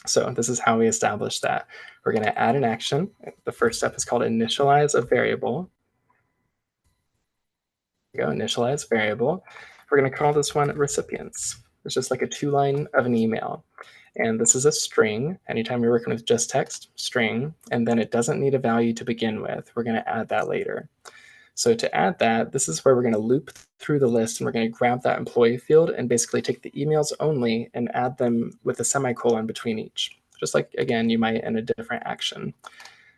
So this is how we establish that. We're going to add an action. The first step is called initialize a variable. Go initialize variable. We're going to call this one recipients. It's just like a 2-line of an email. And this is a string. Anytime you're working with just text, string, and then it doesn't need a value to begin with. We're going to add that later. So to add that, this is where we're going to loop through the list, and we're going to grab that employee field and basically take the emails only and add them with a semicolon between each, just like, again, you might in a different action.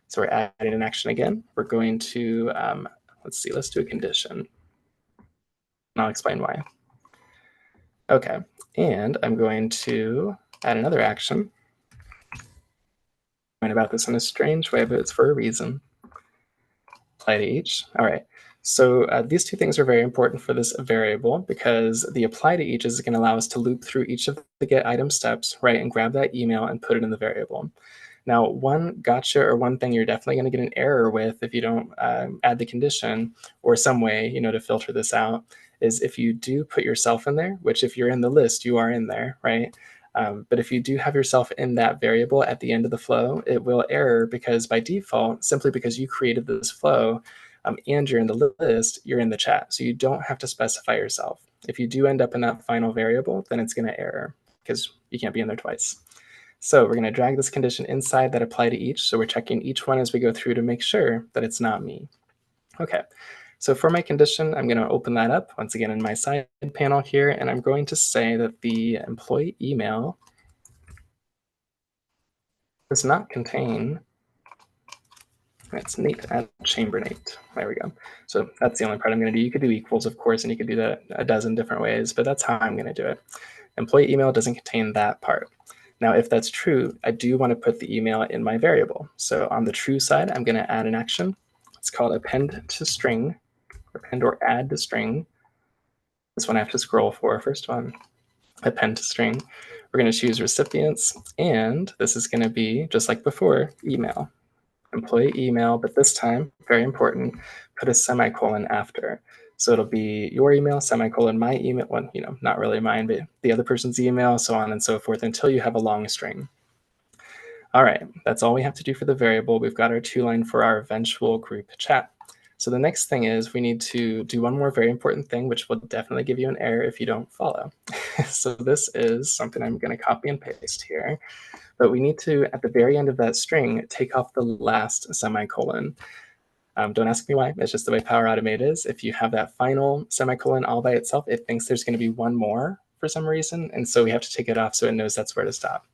So we're adding an action again. We're going to, let's do a condition. And I'll explain why. Okay, and I'm going to add another action. I'm going about this in a strange way, but it's for a reason. Apply to each. All right. So these two things are very important for this variable because the apply to each is going to allow us to loop through each of the get item steps, right, and grab that email and put it in the variable. Now, one gotcha or one thing you're definitely going to get an error with if you don't add the condition or some way, to filter this out is if you do put yourself in there, which if you're in the list, you are in there, right? But if you do have yourself in that variable at the end of the flow, it will error because by default, simply because you created this flow and you're in the list, you're in the chat. So you don't have to specify yourself. If you do end up in that final variable, then it's going to error because you can't be in there twice. So we're going to drag this condition inside that apply to each. So we're checking each one as we go through to make sure that it's not me. Okay. So for my condition, I'm going to open that up once again in my side panel here, and I'm going to say that the employee email does not contain, that's Nate at Chamberlain. There we go. So that's the only part I'm going to do. You could do equals, of course, and you could do that a dozen different ways, but that's how I'm going to do it. Employee email doesn't contain that part. Now, if that's true, I do want to put the email in my variable. So on the true side, I'm going to add an action. It's called append to string, append or add to string. This one I have to scroll for, first one, append to string. We're going to choose recipients, and this is going to be, just like before, email. Employee email, but this time, very important, put a semicolon after. So it'll be your email, semicolon, my email, well, not really mine, but the other person's email, so on and so forth, until you have a long string. All right, that's all we have to do for the variable. We've got our 2-line for our eventual group chat. So the next thing is we need to do one more very important thing, which will definitely give you an error if you don't follow. So this is something I'm going to copy and paste here. But we need to, at the very end of that string, take off the last semicolon. Don't ask me why. It's just the way Power Automate is. If you have that final semicolon all by itself, it thinks there's going to be one more for some reason. And so we have to take it off so it knows that's where to stop.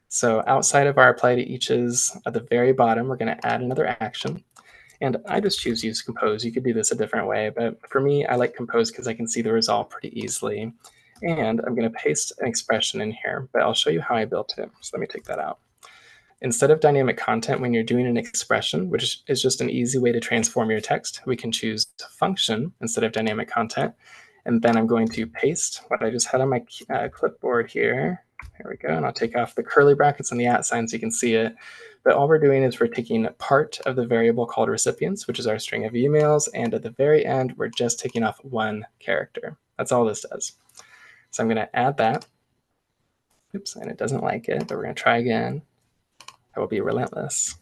So outside of our apply to eaches, at the very bottom, we're going to add another action. And I just choose use compose. You could do this a different way, but for me, I like compose because I can see the result pretty easily. And I'm going to paste an expression in here, but I'll show you how I built it. So let me take that out. Instead of dynamic content, when you're doing an expression, which is just an easy way to transform your text, we can choose function instead of dynamic content. And then I'm going to paste what I just had on my clipboard here. There we go. And I'll take off the curly brackets and the @ sign so you can see it. But all we're doing is we're taking part of the variable called recipients, which is our string of emails. And at the very end, we're just taking off one character. That's all this does. So I'm going to add that. Oops, and it doesn't like it, but we're going to try again. I will be relentless.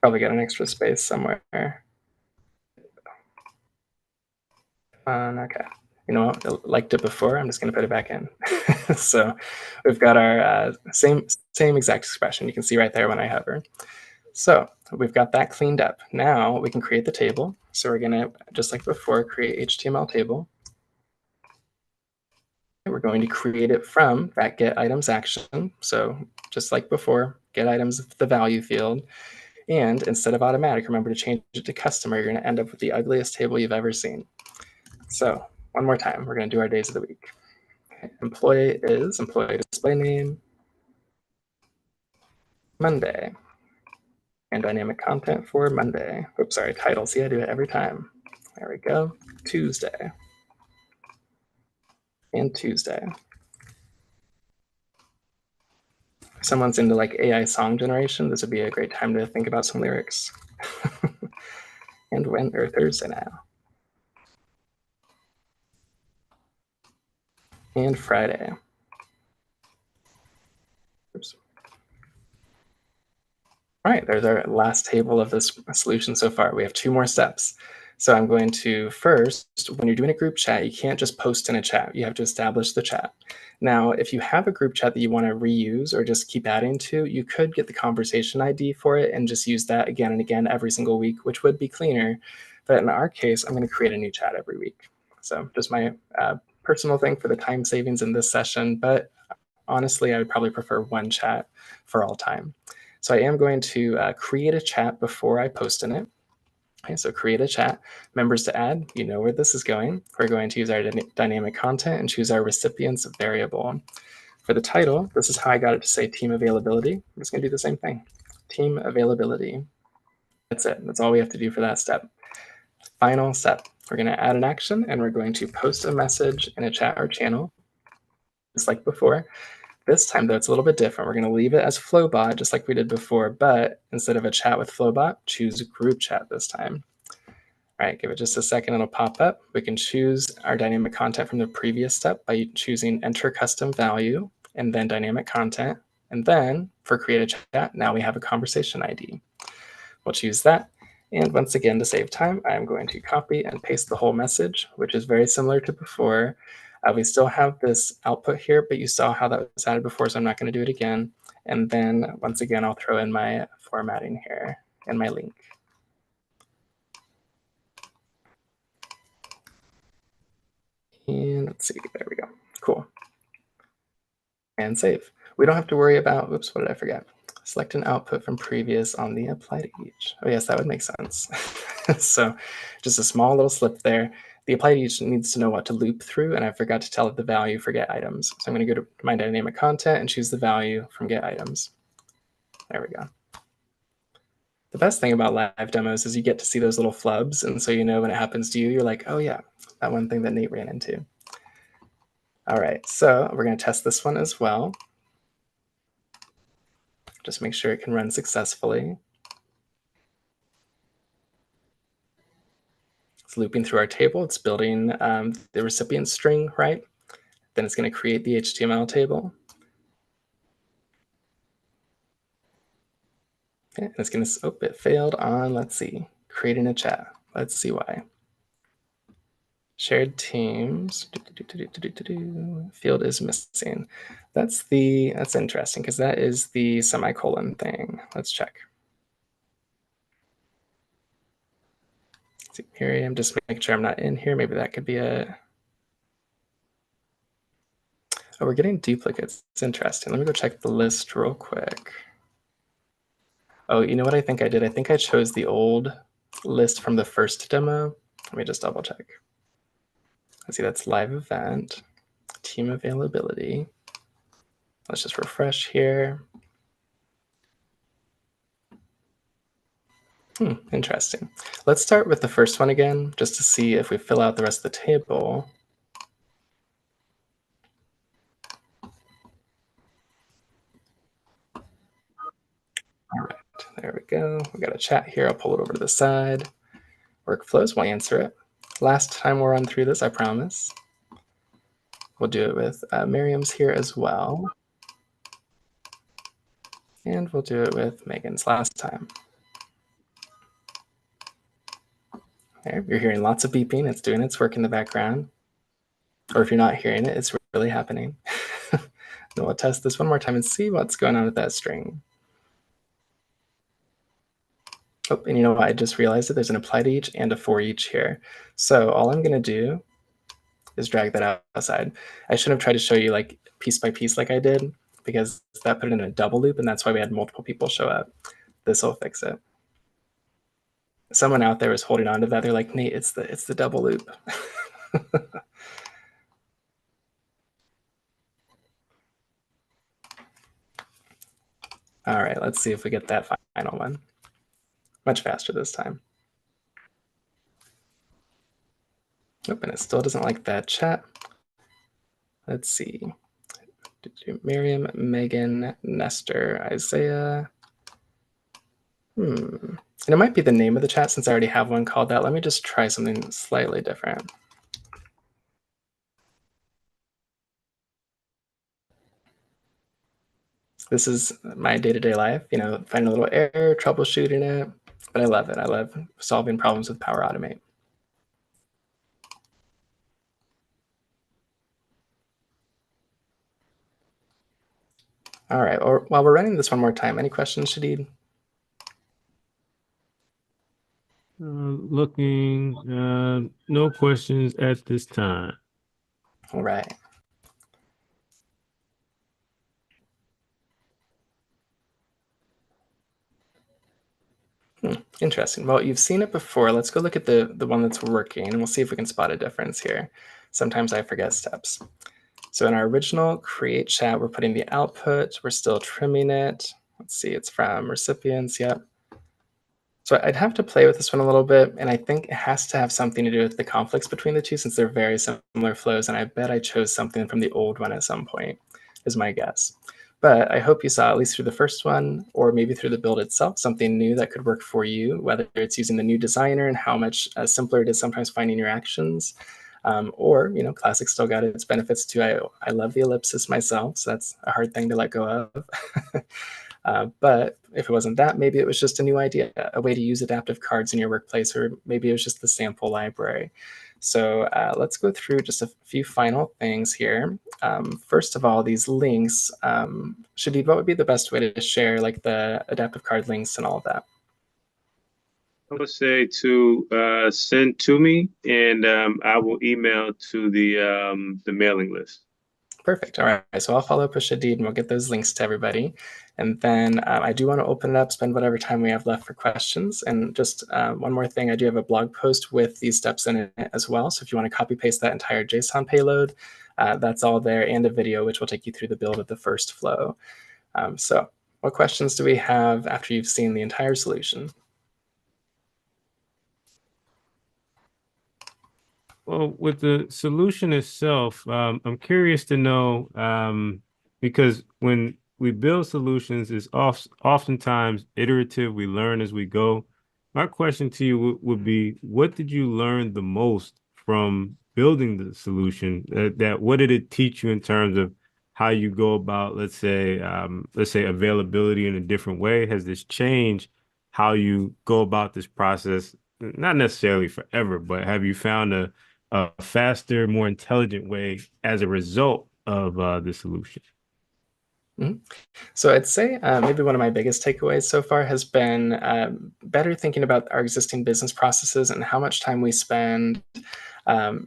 Probably got an extra space somewhere. Okay. You know what? I liked it before. I'm just going to put it back in. So we've got our same exact expression. You can see right there when I hover. So we've got that cleaned up. Now we can create the table. So we're going to, just like before, create HTML table. We're going to create it from that get items action. So just like before, get items the value field. And instead of automatic, remember to change it to custom, or you're going to end up with the ugliest table you've ever seen. So one more time, we're going to do our days of the week. Employee is employee display name, Monday, and dynamic content for Monday. Oops, sorry, title. See, I do it every time. There we go. Tuesday and Tuesday. If someone's into like AI song generation, this would be a great time to think about some lyrics. And Thursday now. And Friday. Oops. All right, there's our last table of this solution so far. We have 2 more steps. So I'm going to first, when you're doing a group chat, you can't just post in a chat. You have to establish the chat. Now, if you have a group chat that you want to reuse or just keep adding to, you could get the conversation ID for it and just use that again and again every single week, which would be cleaner. But in our case, I'm going to create a new chat every week. So just my personal thing for the time savings in this session. But honestly, I would probably prefer one chat for all time. So I am going to create a chat before I post in it. Okay, so create a chat. Members to add, you know where this is going. We're going to use our dynamic content and choose our recipients variable. For the title, this is how I got it to say team availability. I'm just going to do the same thing. Team availability. That's it. That's all we have to do for that step. Final step. We're going to add an action and we're going to post a message in a chat or channel, just like before. This time, though, it's a little bit different. We're going to leave it as Flowbot, just like we did before, but instead of a chat with Flowbot, choose group chat this time. All right, give it just a second, it'll pop up. We can choose our dynamic content from the previous step by choosing enter custom value and then dynamic content. And then for create a chat, now we have a conversation ID. We'll choose that. And once again, to save time, I'm going to copy and paste the whole message, which is very similar to before. We still have this output here, but you saw how that was added before, so I'm not going to do it again. And then once again, I'll throw in my formatting here and my link. And let's see, there we go. Cool. And save. We don't have to worry about, oops, what did I forget? Select an output from previous on the apply to each. Oh yes, that would make sense. So just a small little slip there. The apply to each needs to know what to loop through, and I forgot to tell it the value for get items. So I'm going to go to my dynamic content and choose the value from get items. There we go. The best thing about live demos is you get to see those little flubs, and so you know when it happens to you, you're like, oh yeah, that one thing that Nate ran into. All right, so we're going to test this one as well. Just make sure it can run successfully. It's looping through our table. It's building the recipient string, right? Then it's going to create the HTML table. Okay, and it's going to, oh, it failed on, let's see, creating a chat. Let's see why. Shared teams, field is missing. That's interesting because that is the semicolon thing. Let's check. Let's see, here I am, just make sure I'm not in here. Maybe that could be a, oh, we're getting duplicates. It's interesting. Let me go check the list real quick. Oh, you know what I think I did? I think I chose the old list from the first demo. Let me just double check. Let's see, that's live event, team availability. Let's just refresh here. Interesting. Let's start with the first one again, just to see if we fill out the rest of the table. All right, there we go. We got a chat here. I'll pull it over to the side. Workflows, we'll answer it. Last time we'll run through this, I promise. We'll do it with Miriam's here as well. And we'll do it with Megan's last time. There, you're hearing lots of beeping. It's doing its work in the background. Or if you're not hearing it, it's really happening. Then we'll test this one more time and see what's going on with that string. Oh, and you know what? I just realized that there's an apply to each and a for each here. So all I'm going to do is drag that outside. I should have tried to show you like piece by piece like I did, because that put it in a double loop, and that's why we had multiple people show up. This will fix it. Someone out there was holding on to that. They're like, Nate, it's the double loop. All right, let's see if we get that final one. Much faster this time. Oh, and it still doesn't like that chat. Let's see. Miriam, Megan, Nestor, Isaiah. And it might be the name of the chat since I already have one called that. Let me just try something slightly different. This is my day-to-day life, finding a little error, troubleshooting it, but I love it. I love solving problems with Power Automate. All right, while we're running this one more time, any questions, Shadid? Looking, no questions at this time. All right. Interesting. Well, you've seen it before. Let's go look at the one that's working, and we'll see if we can spot a difference here. Sometimes I forget steps. So in our original create chat, we're putting the output. We're still trimming it. Let's see, it's from recipients. Yep. So I'd have to play with this one a little bit, and I think it has to have something to do with the conflicts between the two, since they're very similar flows, and I bet I chose something from the old one at some point, is my guess. But I hope you saw, at least through the first one, or maybe through the build itself, something new that could work for you, whether it's using the new designer and how much simpler it is sometimes finding your actions, or, Classic still got its benefits too. I love the ellipsis myself, so that's a hard thing to let go of. But if it wasn't that, maybe it was just a new idea, a way to use adaptive cards in your workplace, or maybe it was just the sample library. So let's go through just a few final things here. First of all, these links, Shadid, what would be the best way to share like the adaptive card links and all of that? I would say to send to me, and I will email to the mailing list. Perfect. All right. So I'll follow up with Shadid and we'll get those links to everybody. And then I do want to open it up, spend whatever time we have left for questions. And just one more thing, I do have a blog post with these steps in it as well. So if you want to copy paste that entire JSON payload, that's all there, and a video, which will take you through the build of the first flow. So what questions do we have after you've seen the entire solution? Well, with the solution itself, I'm curious to know because when we build solutions, it's oftentimes iterative. We learn as we go. My question to you would be, what did you learn the most from building the solution? That what did it teach you in terms of how you go about, let's say availability in a different way? Has this changed how you go about this process? Not necessarily forever, but have you found a faster, more intelligent way as a result of the solution? Mm-hmm. So I'd say maybe one of my biggest takeaways so far has been better thinking about our existing business processes and how much time we spend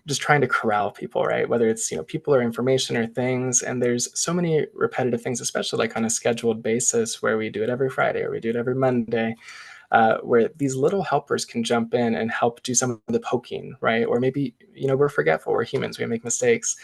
just trying to corral people, right? Whether it's people or information or things, and there's so many repetitive things, especially like on a scheduled basis where we do it every Friday or we do it every Monday. Where these little helpers can jump in and help do some of the poking, right? Or maybe we're forgetful, we're humans, we make mistakes.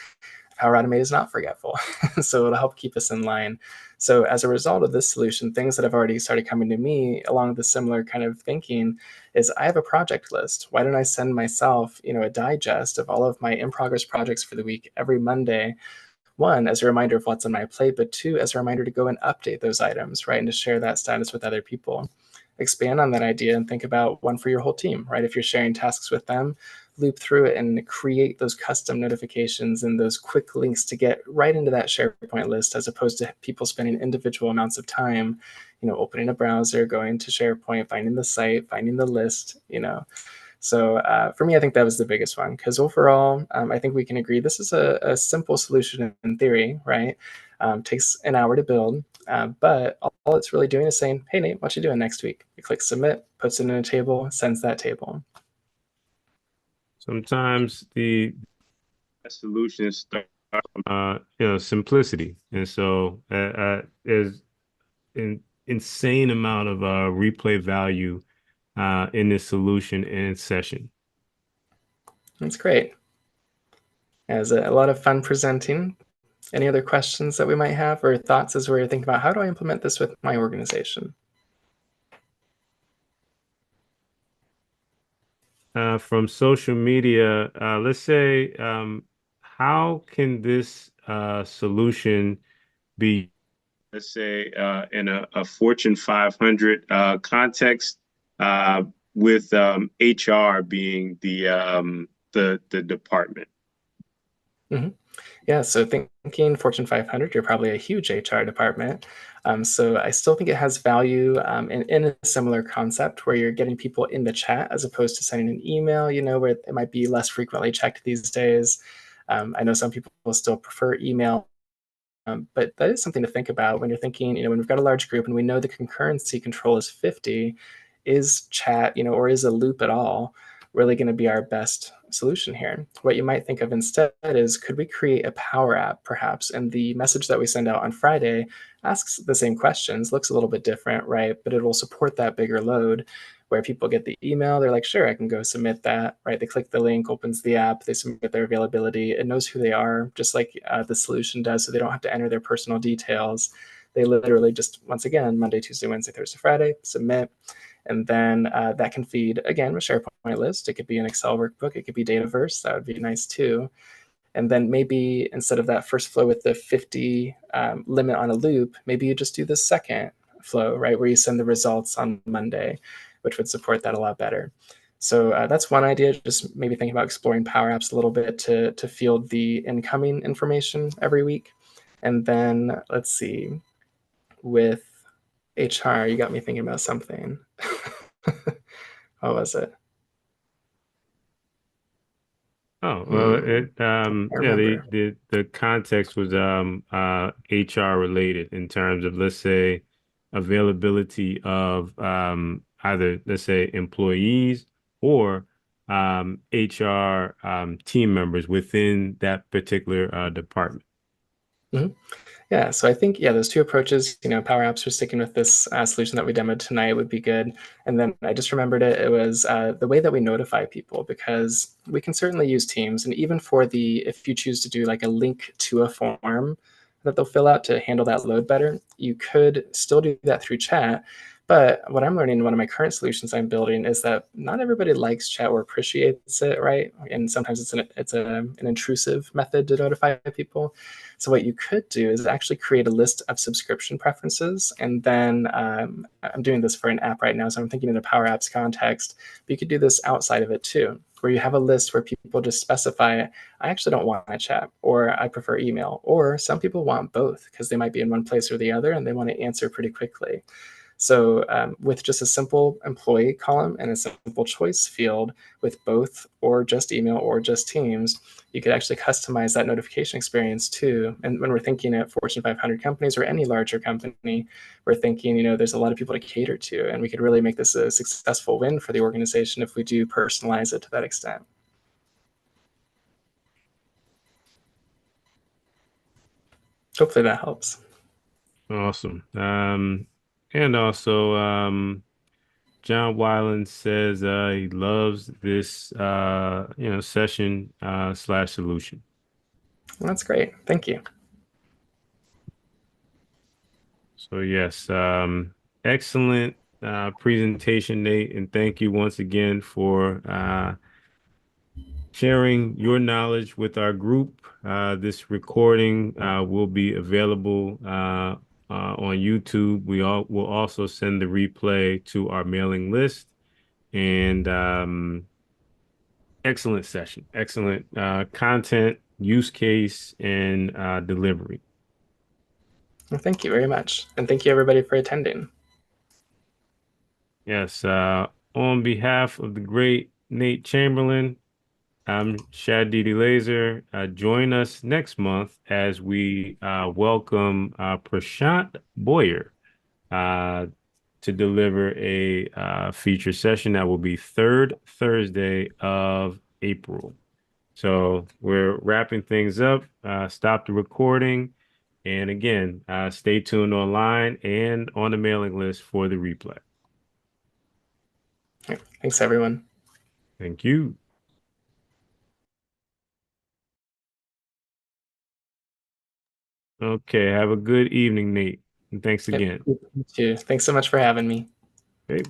Power Automate is not forgetful, so it'll help keep us in line. So as a result of this solution, things that have already started coming to me along the similar kind of thinking is I have a project list. Why don't I send myself, a digest of all of my in-progress projects for the week every Monday? One, as a reminder of what's on my plate, but two, as a reminder to go and update those items, right? And to share that status with other people. Expand on that idea and think about one for your whole team, right? If you're sharing tasks with them, loop through it and create those custom notifications and those quick links to get right into that SharePoint list, as opposed to people spending individual amounts of time, opening a browser, going to SharePoint, finding the site, finding the list. So for me, I think that was the biggest one, because overall, I think we can agree this is a simple solution in theory, right? Takes an hour to build, but all it's really doing is saying, hey, Nate, what you doing next week? You click submit, puts it in a table, sends that table. Sometimes the solutions start, simplicity, and so there's an insane amount of replay value in this solution and session. That's great. It was a lot of fun presenting. Any other questions that we might have or thoughts as we're thinking about how do I implement this with my organization? From social media, let's say, how can this solution be, let's say, in a Fortune 500 context, with HR being the department? Mhm. Yeah, so thinking Fortune 500, you're probably a huge HR department. So I still think it has value in a similar concept where you're getting people in the chat as opposed to sending an email, where it might be less frequently checked these days. I know some people still prefer email, but that is something to think about when you're thinking, when we've got a large group and we know the concurrency control is 50, is chat, or is a loop at all really going to be our best solution here? What you might think of instead is, could we create a power app perhaps? And the message that we send out on Friday asks the same questions, looks a little bit different, right? But it will support that bigger load where people get the email, they're like, sure, I can go submit that, right? They click the link, opens the app, they submit their availability. It knows who they are, just like the solution does, so they don't have to enter their personal details. They literally just, once again, Monday, Tuesday, Wednesday, Thursday, Friday, submit. And then that can feed, again, with SharePoint list. It could be an Excel workbook. It could be Dataverse. That would be nice too. And then maybe instead of that first flow with the 50 limit on a loop, maybe you just do the second flow, right, where you send the results on Monday, which would support that a lot better. So that's one idea, just maybe thinking about exploring Power Apps a little bit to field the incoming information every week. And then let's see, with HR, you got me thinking about something. What was it? Oh, well, Hmm, I yeah, remember. the context was HR related in terms of, let's say, availability of either, let's say, employees or HR team members within that particular department. Mhm. Yeah, so I think, yeah, those two approaches, Power Apps for sticking with this solution that we demoed tonight would be good. And then I just remembered it. It was the way that we notify people, because we can certainly use Teams. And even for if you choose to do like a link to a form that they'll fill out to handle that load better, you could still do that through chat. But what I'm learning in one of my current solutions I'm building is that not everybody likes chat or appreciates it, right? And sometimes it's an intrusive method to notify people. So what you could do is actually create a list of subscription preferences. And then I'm doing this for an app right now, so I'm thinking in a Power Apps context, but you could do this outside of it too, where you have a list where people just specify, I actually don't want a chat, or I prefer email, or some people want both because they might be in one place or the other and they want to answer pretty quickly. So with just a simple employee column and a simple choice field with both or just email or just Teams, you could actually customize that notification experience too. And when we're thinking at Fortune 500 companies or any larger company, we're thinking, there's a lot of people to cater to, and we could really make this a successful win for the organization if we do personalize it to that extent. Hopefully that helps. Awesome. And also, John Weiland says he loves this session slash solution. Well, that's great. Thank you. So yes, excellent presentation, Nate, and thank you once again for sharing your knowledge with our group. This recording will be available on YouTube. We all will also send the replay to our mailing list. And excellent session, excellent content, use case, and delivery. Well, thank you very much. And thank you, everybody, for attending. Yes, on behalf of the great Nate Chamberlain, I'm Shad Didi Laser. Join us next month as we welcome Prashant Boyer. uh, to deliver a feature session that will be third Thursday of April. So we're wrapping things up. Stop the recording. And again, stay tuned online and on the mailing list for the replay. Thanks, everyone. Thank you. Okay, have a good evening, Nate. And thanks Yep, again. you too. Thanks so much for having me. Okay.